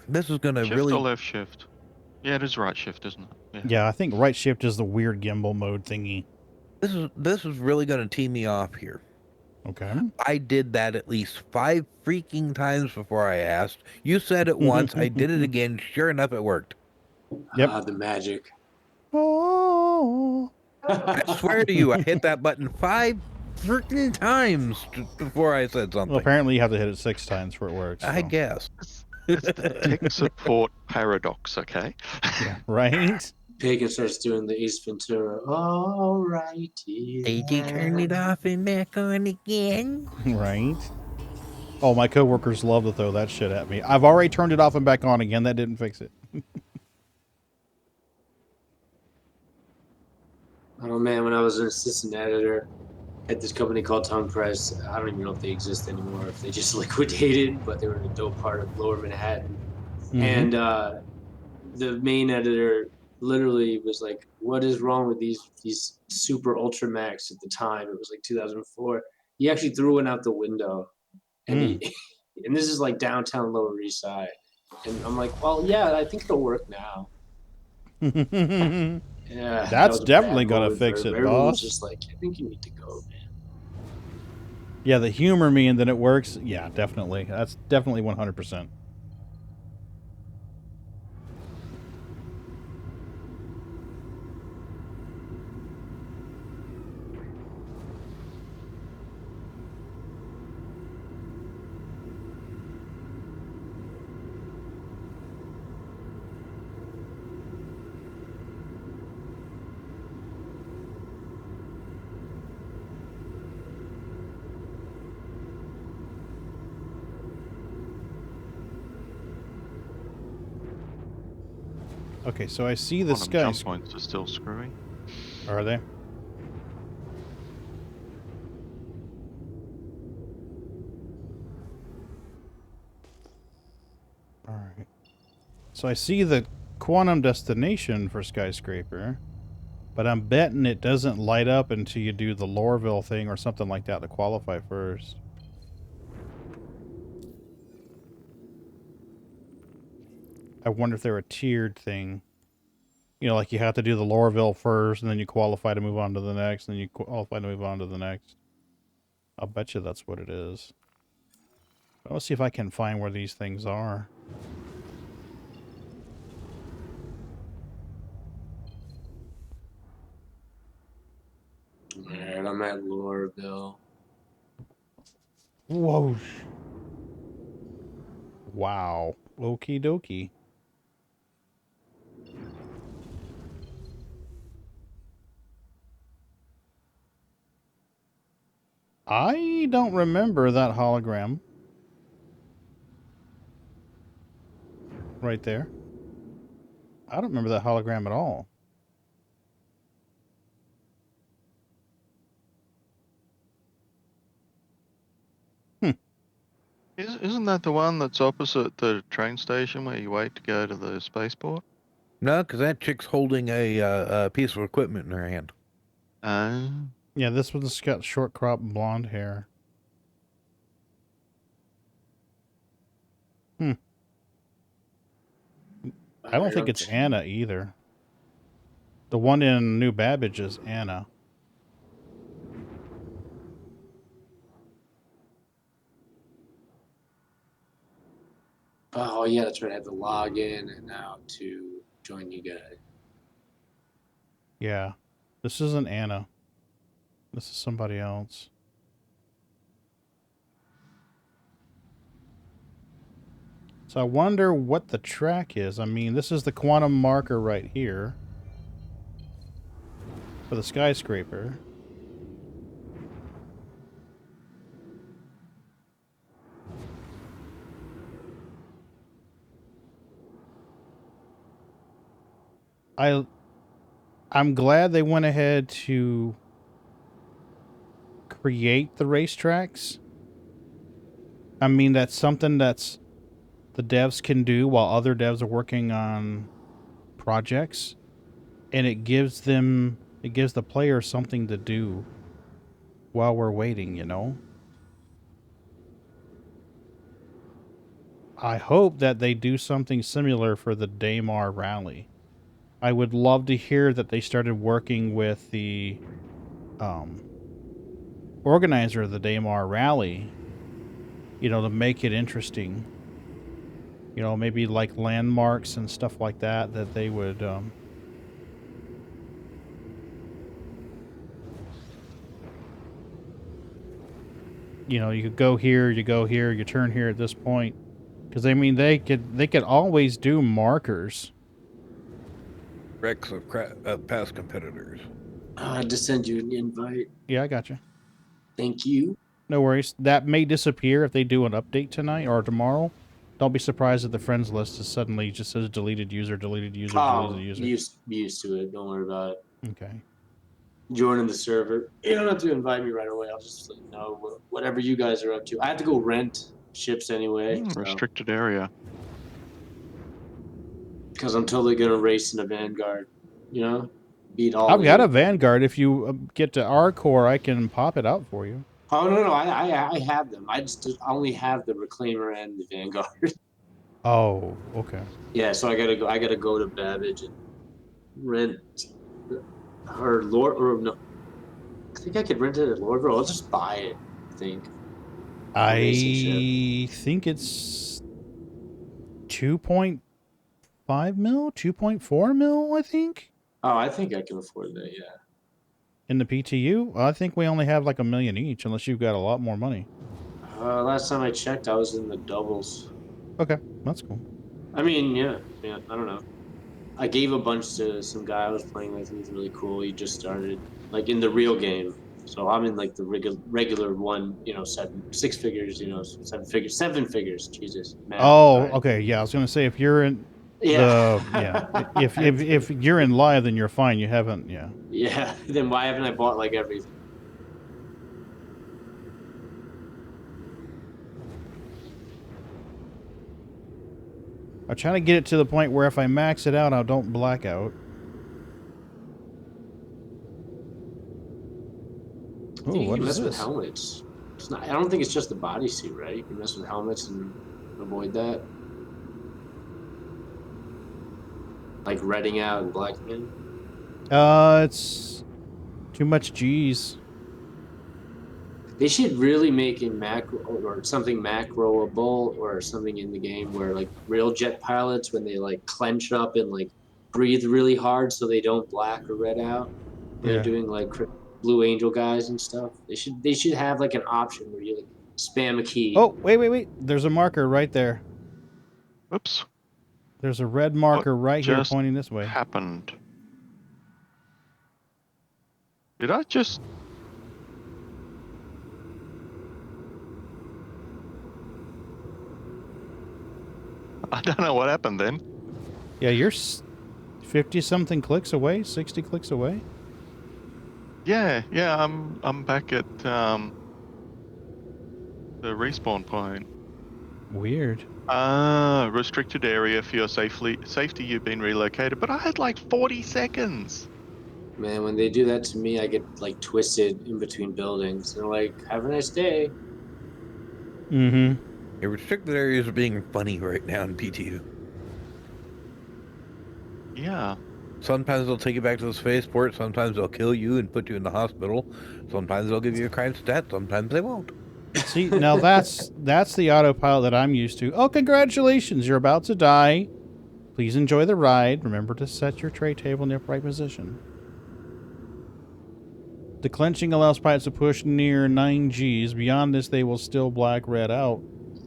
This is going to really... Shift or left shift? Yeah, it is right shift, isn't it? Yeah, I think right shift is the weird gimbal mode thingy. This is really going to tee me off here. Okay. I did that at least 5 freaking times before I asked. You said it once. I did it again. Sure enough, it worked. Yep. The magic. Oh. I swear to you, I hit that button 5 freaking times before I said something. Well, apparently you have to hit it 6 times for it works. I guess. It's the tech support paradox, okay? Yeah, right? Pagan starts doing the Ace Ventura. All right. Did you turn it off and back on again? Right. Oh, my coworkers love to throw that shit at me. I've already turned it off and back on again. That didn't fix it. Oh man, when I was an assistant editor at this company called Tongue Press, I don't even know if they exist anymore, if they just liquidated, but they were in a dope part of Lower Manhattan. And the main editor literally was like, "What is wrong with these Super Ultra Max?" At the time, it was like 2004. He actually threw one out the window, and he and this is like downtown Lower East Side. And I'm like, well, yeah, I think it'll work now. Yeah, that That's was a definitely bad gonna moment for fix it, everyone. Was boss. just like, I think you need to go, man. Yeah, the humor me and then it works. Yeah, definitely. That's definitely 100%. Okay, so I see the Quantum sky. jump points are still screwy. Are they? Alright. So I see the quantum destination for Skyscraper, but I'm betting it doesn't light up until you do the Lorville thing or something like that to qualify first. I wonder if they're a tiered thing. You know, like you have to do the Lorville first, and then you qualify to move on to the next, and then you qualify to move on to the next. I'll bet you that's what it is. But let's see if I can find where these things are. Alright, I'm at Lorville. Whoa. Wow. Okie dokie. I don't remember that hologram. Right there. I don't remember that hologram at all. Isn't that the one that's opposite the train station where you wait to go to the spaceport? No, because that chick's holding a piece of equipment in her hand. Yeah, this one's got short crop blonde hair. I don't think it's Anna either. The one in New Babbage is Anna. Oh yeah, that's right. I have to log in and now to join you guys. Yeah. This isn't Anna. This is somebody else. So I wonder what the track is. I mean, this is the quantum marker right here. For the skyscraper. I'm glad they went ahead to create the racetracks. I mean, that's something that's the devs can do while other devs are working on projects, and it gives the player something to do while we're waiting, you know? I hope that they do something similar for the Daymar rally. I would love to hear that they started working with the organizer of the Daymar rally, you know, to make it interesting. You know, maybe like landmarks and stuff like that, that they would, you know, you could go here, you go here, you turn here at this point. Because, I mean, they could always do markers. Wrecks of past competitors. I had to send you an invite. Yeah, I got you. Thank you. no worries. That may disappear if they do an update tonight or tomorrow. Don't be surprised if the friends list is suddenly just says deleted user, deleted user, deleted user. Used to it. Don't worry about it. Okay. Joining the server. You don't have to invite me right away. I'll just let you know whatever you guys are up to. I have to go rent ships anyway. Restricted area. Because I'm totally gonna race in a Vanguard. You know, beat all. I've got a Vanguard. If you get to our core, I can pop it out for you. Oh no, I have them. I only have the Reclaimer and the Vanguard. Oh, okay. Yeah, so I gotta go to Babbage and rent her Lord or no. I think I could rent it at Lordville. I'll just buy it, I think. I think it's 2.5 mil, 2.4 mil, I think. Oh, I think I can afford that, yeah. In the PTU? I think we only have like $1 million each, unless you've got a lot more money. Last time I checked, I was in the doubles. Okay, that's cool. I mean, yeah, I don't know. I gave a bunch to some guy I was playing with. He was really cool. He just started, like, in the real game. So I'm in, like, the regular one, you know, 7 figures, you know, 7 figures. Jesus, man. Oh, okay, yeah. I was gonna say if you're in, yeah, if you're in live, then you're fine. You haven't, yeah. Yeah. Then why haven't I bought like everything? I'm trying to get it to the point where if I max it out, I don't black out. Oh, what is this? You mess with helmets. It's not, I don't think it's just the bodysuit, right? You can mess with helmets and avoid that. Like redding out and blacking in? It's too much G's. They should really make a macro or something macroable or something in the game where like real jet pilots, when they like clench up and like breathe really hard so they don't black or red out. They're doing like Blue Angel guys and stuff. They should have like an option where you like spam a key. Oh, wait. There's a marker right there. Oops. There's a red marker right here pointing this way. Happened? Did I just... I don't know what happened then. Yeah, you're 50-something clicks away, 60 clicks away. Yeah, I'm back at the respawn point. Weird. Restricted area for your safety. You've been relocated, but I had like 40 seconds. Man, when they do that to me, I get like twisted in between buildings. They're like, "Have a nice day." Mm-hmm. Yeah, restricted areas are being funny right now in PTU. Yeah. Sometimes they'll take you back to the spaceport. Sometimes they'll kill you and put you in the hospital. Sometimes they'll give you a crime stat. Sometimes they won't. See, now that's the autopilot that I'm used to. Oh, congratulations! You're about to die. Please enjoy the ride. Remember to set your tray table in the upright position. The clenching allows pilots to push near 9 Gs. Beyond this, they will still black red out.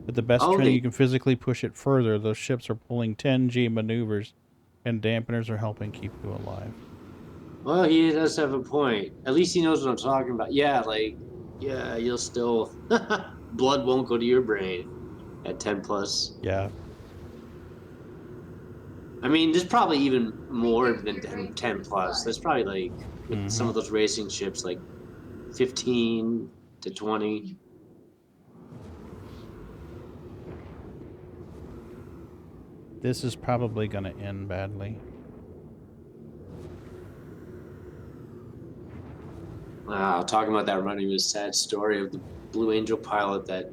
With the best training, you can physically push it further. Those ships are pulling 10 G maneuvers, and dampeners are helping keep you alive. Well, he does have a point. At least he knows what I'm talking about. Yeah, like, yeah, you'll still... blood won't go to your brain at 10 plus. Yeah. I mean, there's probably even more than 10 plus. There's probably like, with some of those racing ships, like 15 to 20. This is probably going to end badly. Talking about that running was a sad story of the Blue Angel pilot that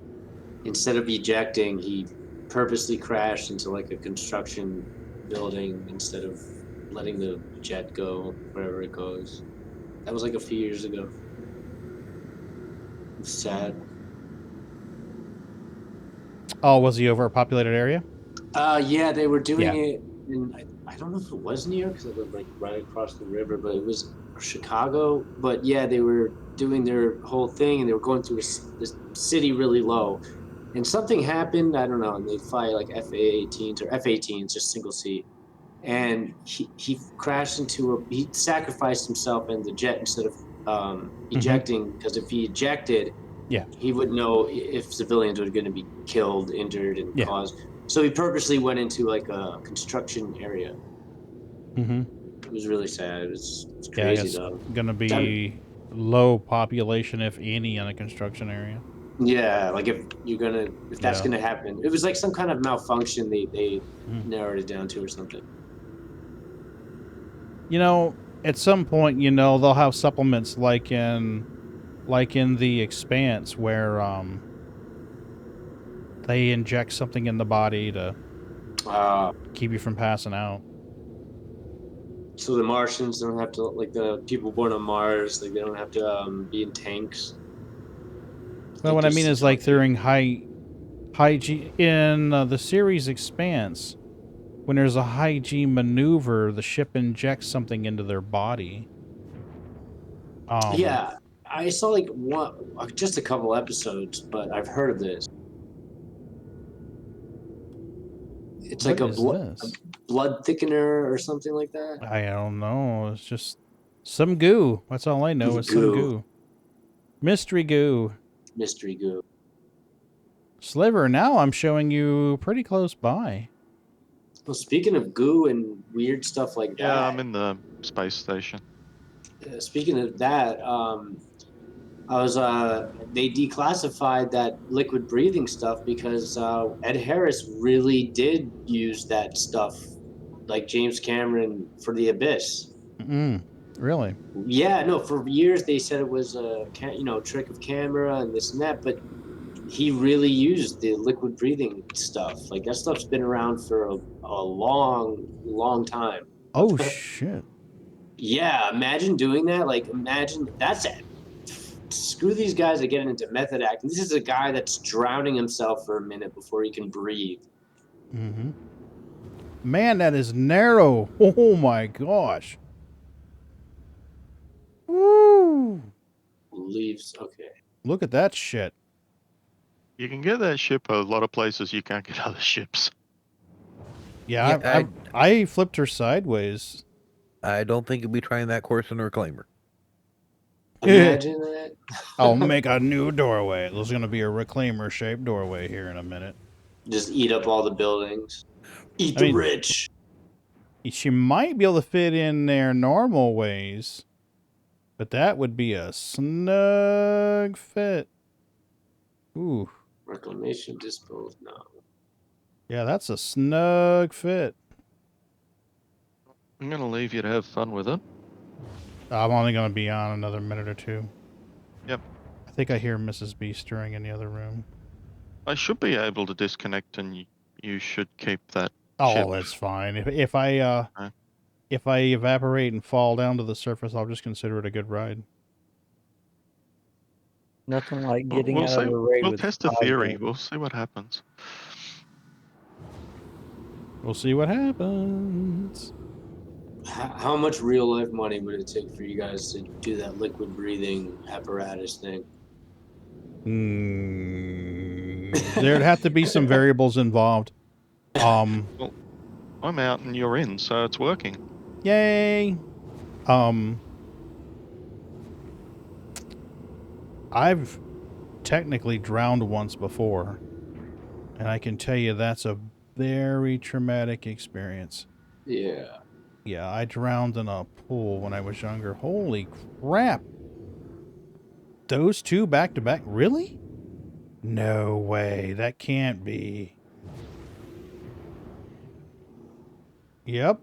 instead of ejecting, he purposely crashed into like a construction building instead of letting the jet go wherever it goes. That was like a few years ago. It's sad. Oh, was he over a populated area? Yeah, they were doing it in, I don't know if it was New York because it was like right across the river, but it was Chicago. But yeah, they were doing their whole thing and they were going through this city really low. And something happened, I don't know, and they fly like FA-18s or F-18s, just single seat. And he crashed into he sacrificed himself in the jet instead of ejecting, because if he ejected, Yeah. He would know if civilians were going to be killed, injured, and Yeah. caused. So he purposely went into like a construction area. Mm-hmm. It was really sad. It's Yeah, I crazy guess though. gonna be low population, if any, in a construction area. Yeah, like if that's Yeah. gonna happen, it was like some kind of malfunction. They Mhm. narrowed it down to or something. You know, at some point, they'll have supplements like in The Expanse, where they inject something in the body to keep you from passing out. So the Martians don't have to, like the people born on Mars, like they don't have to be in tanks. Well, what I mean is like during high G in the series Expanse, when there's a high G maneuver, the ship injects something into their body. Yeah, I saw like just a couple episodes, but I've heard of this. It's like a blood thickener or something like that. I don't know. It's just some goo. That's all I know is some goo. Mystery goo. Mystery goo. Sliver, now I'm showing you pretty close by. Well, speaking of goo and weird stuff like that. Yeah, I'm in the space station. Speaking of that, they declassified that liquid breathing stuff because Ed Harris really did use that stuff, like James Cameron for The Abyss. Really? Yeah, no. For years they said it was a trick of camera and this and that, but he really used the liquid breathing stuff. Like that stuff's been around for a long time. Oh shit. Yeah, imagine doing that. Like imagine that's it. Screw these guys that get into method acting. This is a guy that's drowning himself for a minute before he can breathe. Mm-hmm. Man, that is narrow. Oh my gosh. Woo! Leaves. Okay. Look at that shit. You can get that ship a lot of places you can't get other ships. Yeah, I flipped her sideways. I don't think you'll be trying that course in a reclaimer. Imagine that. I'll make a new doorway. There's going to be a reclaimer-shaped doorway here in a minute. Just eat up all the buildings. Eat the rich. She might be able to fit in there normal ways, but that would be a snug fit. Ooh. Reclamation dispose? No. Yeah, that's a snug fit. I'm going to leave you to have fun with it. I'm only going to be on another minute or two. Yep. I think I hear Mrs. B stirring in the other room. I should be able to disconnect, and you should keep that. Oh, chip. that's fine. If I evaporate and fall down to the surface, I'll just consider it a good ride. Nothing like getting We'll out of a raid We'll with test a theory. Pagan. We'll see what happens. We'll see what happens. How much real life money would it take for you guys to do that liquid breathing apparatus thing? There'd have to be some variables involved. Well, I'm out and you're in, so it's working. Yay! I've technically drowned once before, and I can tell you that's a very traumatic experience. Yeah. Yeah, I drowned in a pool when I was younger. Holy crap! Those two back to back? Really? No way. That can't be. Yep.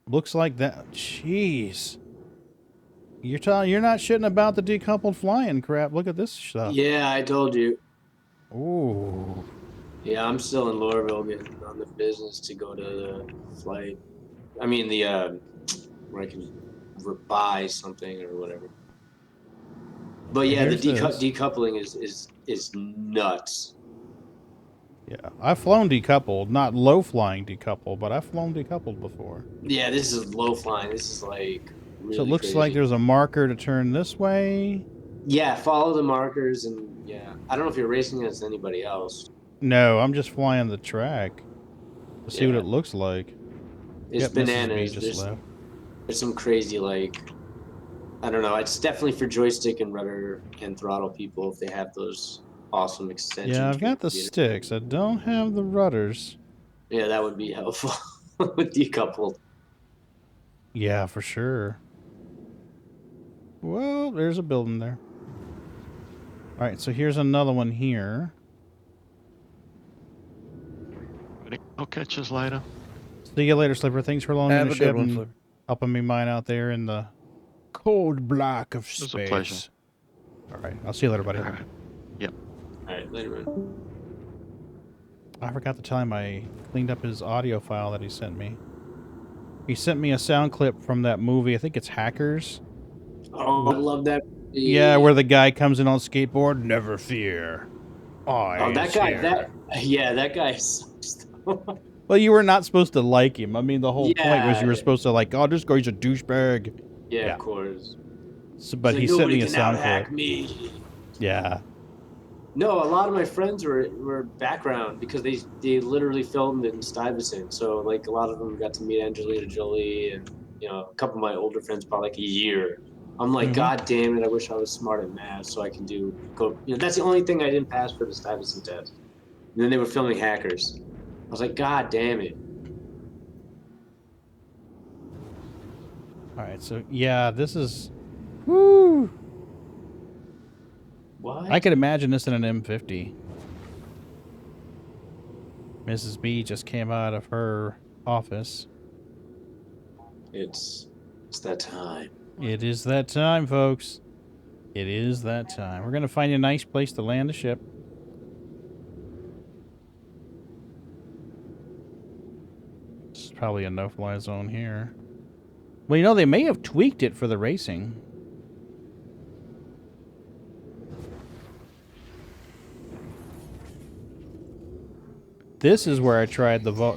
Looks like that. Jeez. You're not shitting about the decoupled flying crap. Look at this stuff. Yeah, I told you. Ooh. Yeah, I'm still in Lorville getting on the business to go to the flight. I mean, where I can buy something or whatever. But yeah, the decoupling is nuts. Yeah, I've flown decoupled, not low flying decoupled, but I've flown decoupled before. Yeah, this is low flying. This is like really so it looks crazy. like there's a marker to turn this way. Yeah, follow the markers and yeah. I don't know if you're racing against anybody else. No, I'm just flying the track to see what it looks like. It's yep, bananas. Just left. There's some crazy like I don't know. It's definitely for joystick and rudder and throttle people if they have those awesome extensions. Yeah, I've for your got the computer. sticks. I don't have the rudders. Yeah, that would be helpful with decoupled. Yeah, for sure. Well, there's a building there. All right, so here's another one here. I'll catch us later. See you later, Slipper. Thanks for loaning Have the a good ship one, and Slipper. helping me mine out there in the cold black of It was space. a pleasure. All right, I'll see you later, buddy. Yep. All right, later, man. I forgot to tell him I cleaned up his audio file that he sent me. He sent me a sound clip from that movie. I think it's Hackers. Oh, I love that. Yeah, where the guy comes in on skateboard. Never fear. Oh, that guy. That guy sucks. Well, you were not supposed to like him. I mean, the whole point was you were Yeah. supposed to like, oh, this guy's a douchebag. Yeah, of course. So, but He's he like, sent me "Nobody a can sound out-hack clip. me." Yeah. No, a lot of my friends were background because they literally filmed in Stuyvesant. So like a lot of them got to meet Angelina Jolie and a couple of my older friends about like a year. I'm like, God damn it! I wish I was smart at math so I can go. That's the only thing I didn't pass for the Stuyvesant test. And then they were filming Hackers. I was like, God damn it! All right, so yeah, this is. Woo. What? I could imagine this in an M50. Mrs. B just came out of her office. It's that time. It is that time, folks. It is that time. We're going to find you a nice place to land the ship. This is probably a no-fly zone here. Well, they may have tweaked it for the racing. This is where I tried oh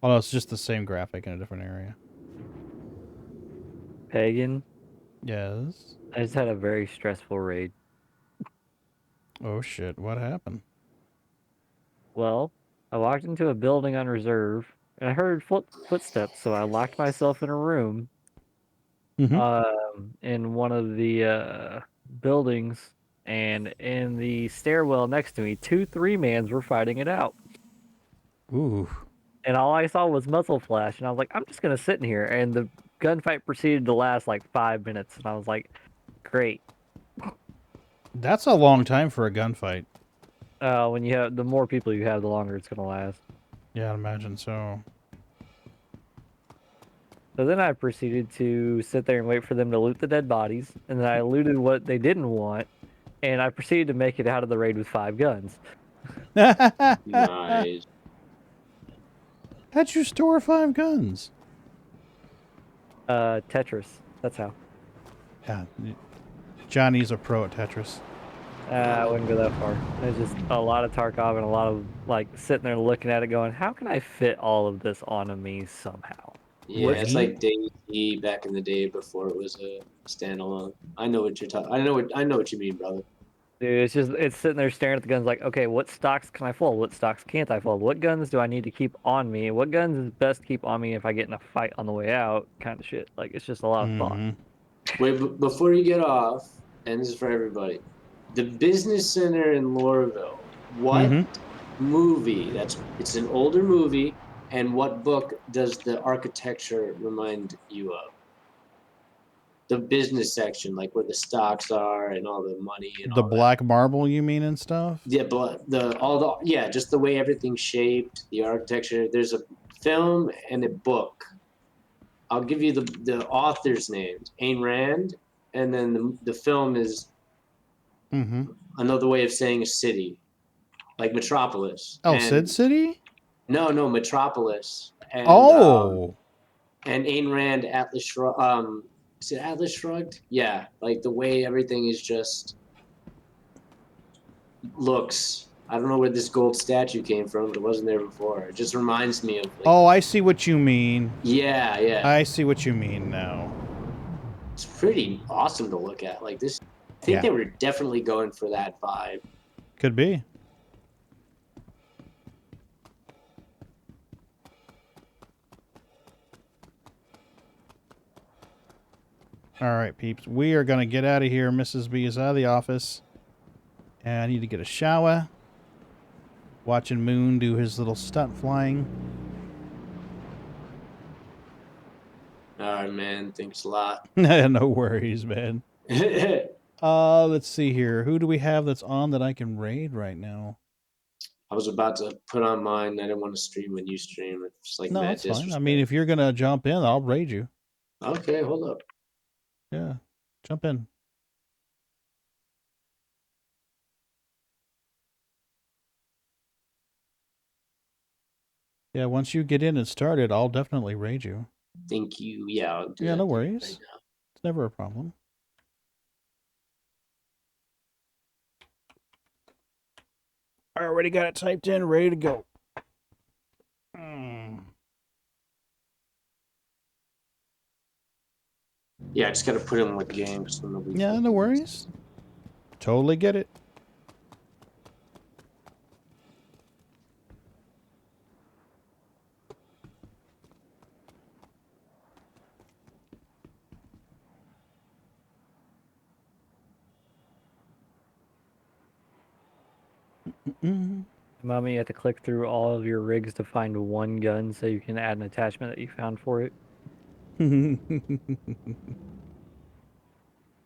no, it's just the same graphic in a different area. Pagan? Yes? I just had a very stressful raid. Oh shit, what happened? Well, I walked into a building on reserve, and I heard footsteps, so I locked myself in a room in one of the buildings, and in the stairwell next to me, 2 3-mans were fighting it out. Ooh. And all I saw was muzzle flash, and I was like, I'm just going to sit in here. And the gunfight proceeded to last like 5 minutes, and I was like, great. That's a long time for a gunfight. When you have the more people you have, the longer it's going to last. Yeah, I'd imagine so. So then I proceeded to sit there and wait for them to loot the dead bodies, and then I looted what they didn't want, and I proceeded to make it out of the raid with 5 guns. Nice. How'd you store 5 guns? Tetris. That's how. Yeah, Johnny's a pro at Tetris. I wouldn't go that far. There's just a lot of Tarkov and a lot of like sitting there looking at it, going, "How can I fit all of this onto me somehow?" Yeah, it's like DayZ back in the day before it was a standalone. I know what you're talking. I know what you mean, brother. Dude, it's sitting there staring at the guns like, okay, what stocks can I fold? What stocks can't I fold? What guns do I need to keep on me? What guns is best to keep on me if I get in a fight on the way out? Kind of shit. Like, it's just a lot of thought. Wait, before you get off, and this is for everybody, the Business Center in Lorville. What movie? It's an older movie, and what book does the architecture remind you of? The business section, like where the stocks are and all the money and The all black marble, you mean, and stuff? Yeah, but just the way everything's shaped, the architecture. There's a film and a book. I'll give you the author's names: Ayn Rand, and then the film is another way of saying a city, like Metropolis. Oh, and, Sid City? No, Metropolis. And, and Ayn Rand, Atlas Shrugged. Is it Atlas Shrugged? Yeah, like the way everything is just looks. I don't know where this gold statue came from, but it wasn't there before. It just reminds me of. Like, oh, I see what you mean. Yeah. I see what you mean now. It's pretty awesome to look at. Like this, I think they were definitely going for that vibe. Could be. All right, peeps. We are going to get out of here. Mrs. B is out of the office. And I need to get a shower. Watching Moon do his little stunt flying. All right, man. Thanks a lot. No worries, man. Let's see here. Who do we have that's on that I can raid right now? I was about to put on mine. I didn't want to stream when you stream. It's like No, mad that's fine. disrespect. I mean, if you're going to jump in, I'll raid you. Okay, hold up. Yeah, jump in. Yeah, once you get in and started, I'll definitely raid you. Thank you. Yeah, I'll do Yeah, that no right worries. now. It's never a problem. I already got it typed in, ready to go. Yeah, I just got to put in what game. So nobody Yeah, no worries. Totally get it. Mommy, you have to click through all of your rigs to find one gun so you can add an attachment that you found for it.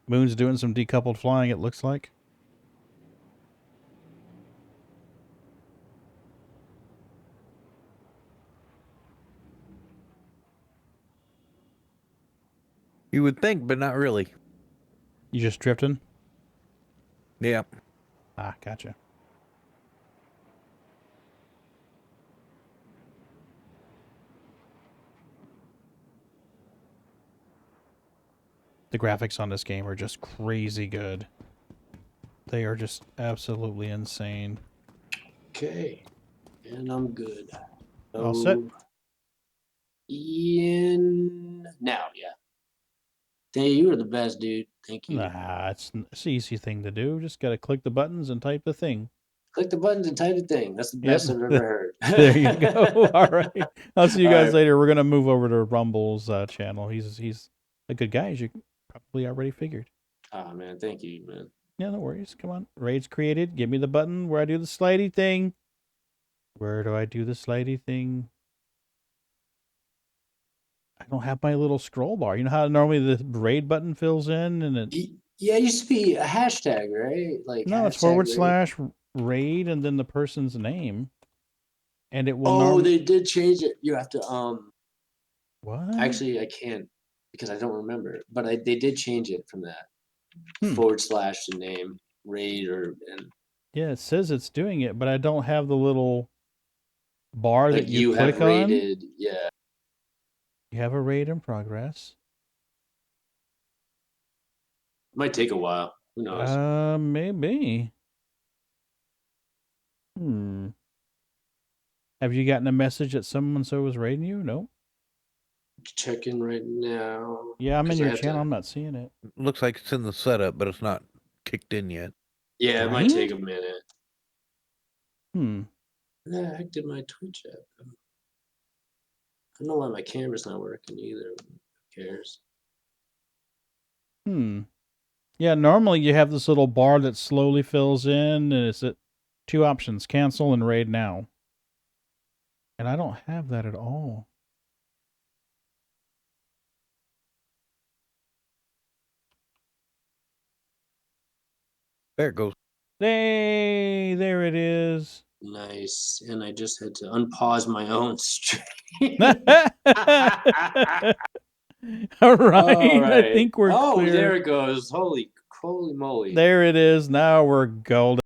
Moon's doing some decoupled flying, it looks like. You would think, but not really. You just drifting? Yeah. Ah, gotcha. The graphics on this game are just crazy good. They are just absolutely insane. Okay, and I'm good. All set? Ian, now, yeah. Hey, you were the best, dude. Thank you. Nah, it's an easy thing to do. Just got to click the buttons and type the thing. Click the buttons and type the thing. That's the best I've ever heard. There you go. All right. I'll see you All guys right. later. We're going to move over to Rumble's channel. He's a good guy, as you probably already figured. Oh, man. Thank you, man. Yeah, no worries. Come on. Raid's created. Give me the button where I do the slidey thing. Where do I do the slidey thing? I don't have my little scroll bar. You know how normally the raid button fills in and it... Yeah, it used to be a hashtag, right? Like no, it's /raid and then the person's name. And it will they did change it. You have to What? Actually, I can't because I don't remember. But they did change it from that / the name raid and yeah, it says it's doing it, but I don't have the little bar like that you click have on. raided, yeah. You have a raid in progress. Might take a while. Who knows? Maybe. Have you gotten a message that someone-so was raiding you? No? Check in right now. Yeah, I'm in your channel. I'm not seeing it. Looks like it's in the setup, but it's not kicked in yet. Yeah, it might take a minute. Yeah, I did my Twitch app. I don't know why my camera's not working either. Who cares? Yeah, normally you have this little bar that slowly fills in, and it's at 2 options, cancel and raid now. And I don't have that at all. There it goes. Hey, there it is. Nice. And I just had to unpause my own stream. All right. I think we're clear. There it goes. Holy moly. There it is. Now we're golden.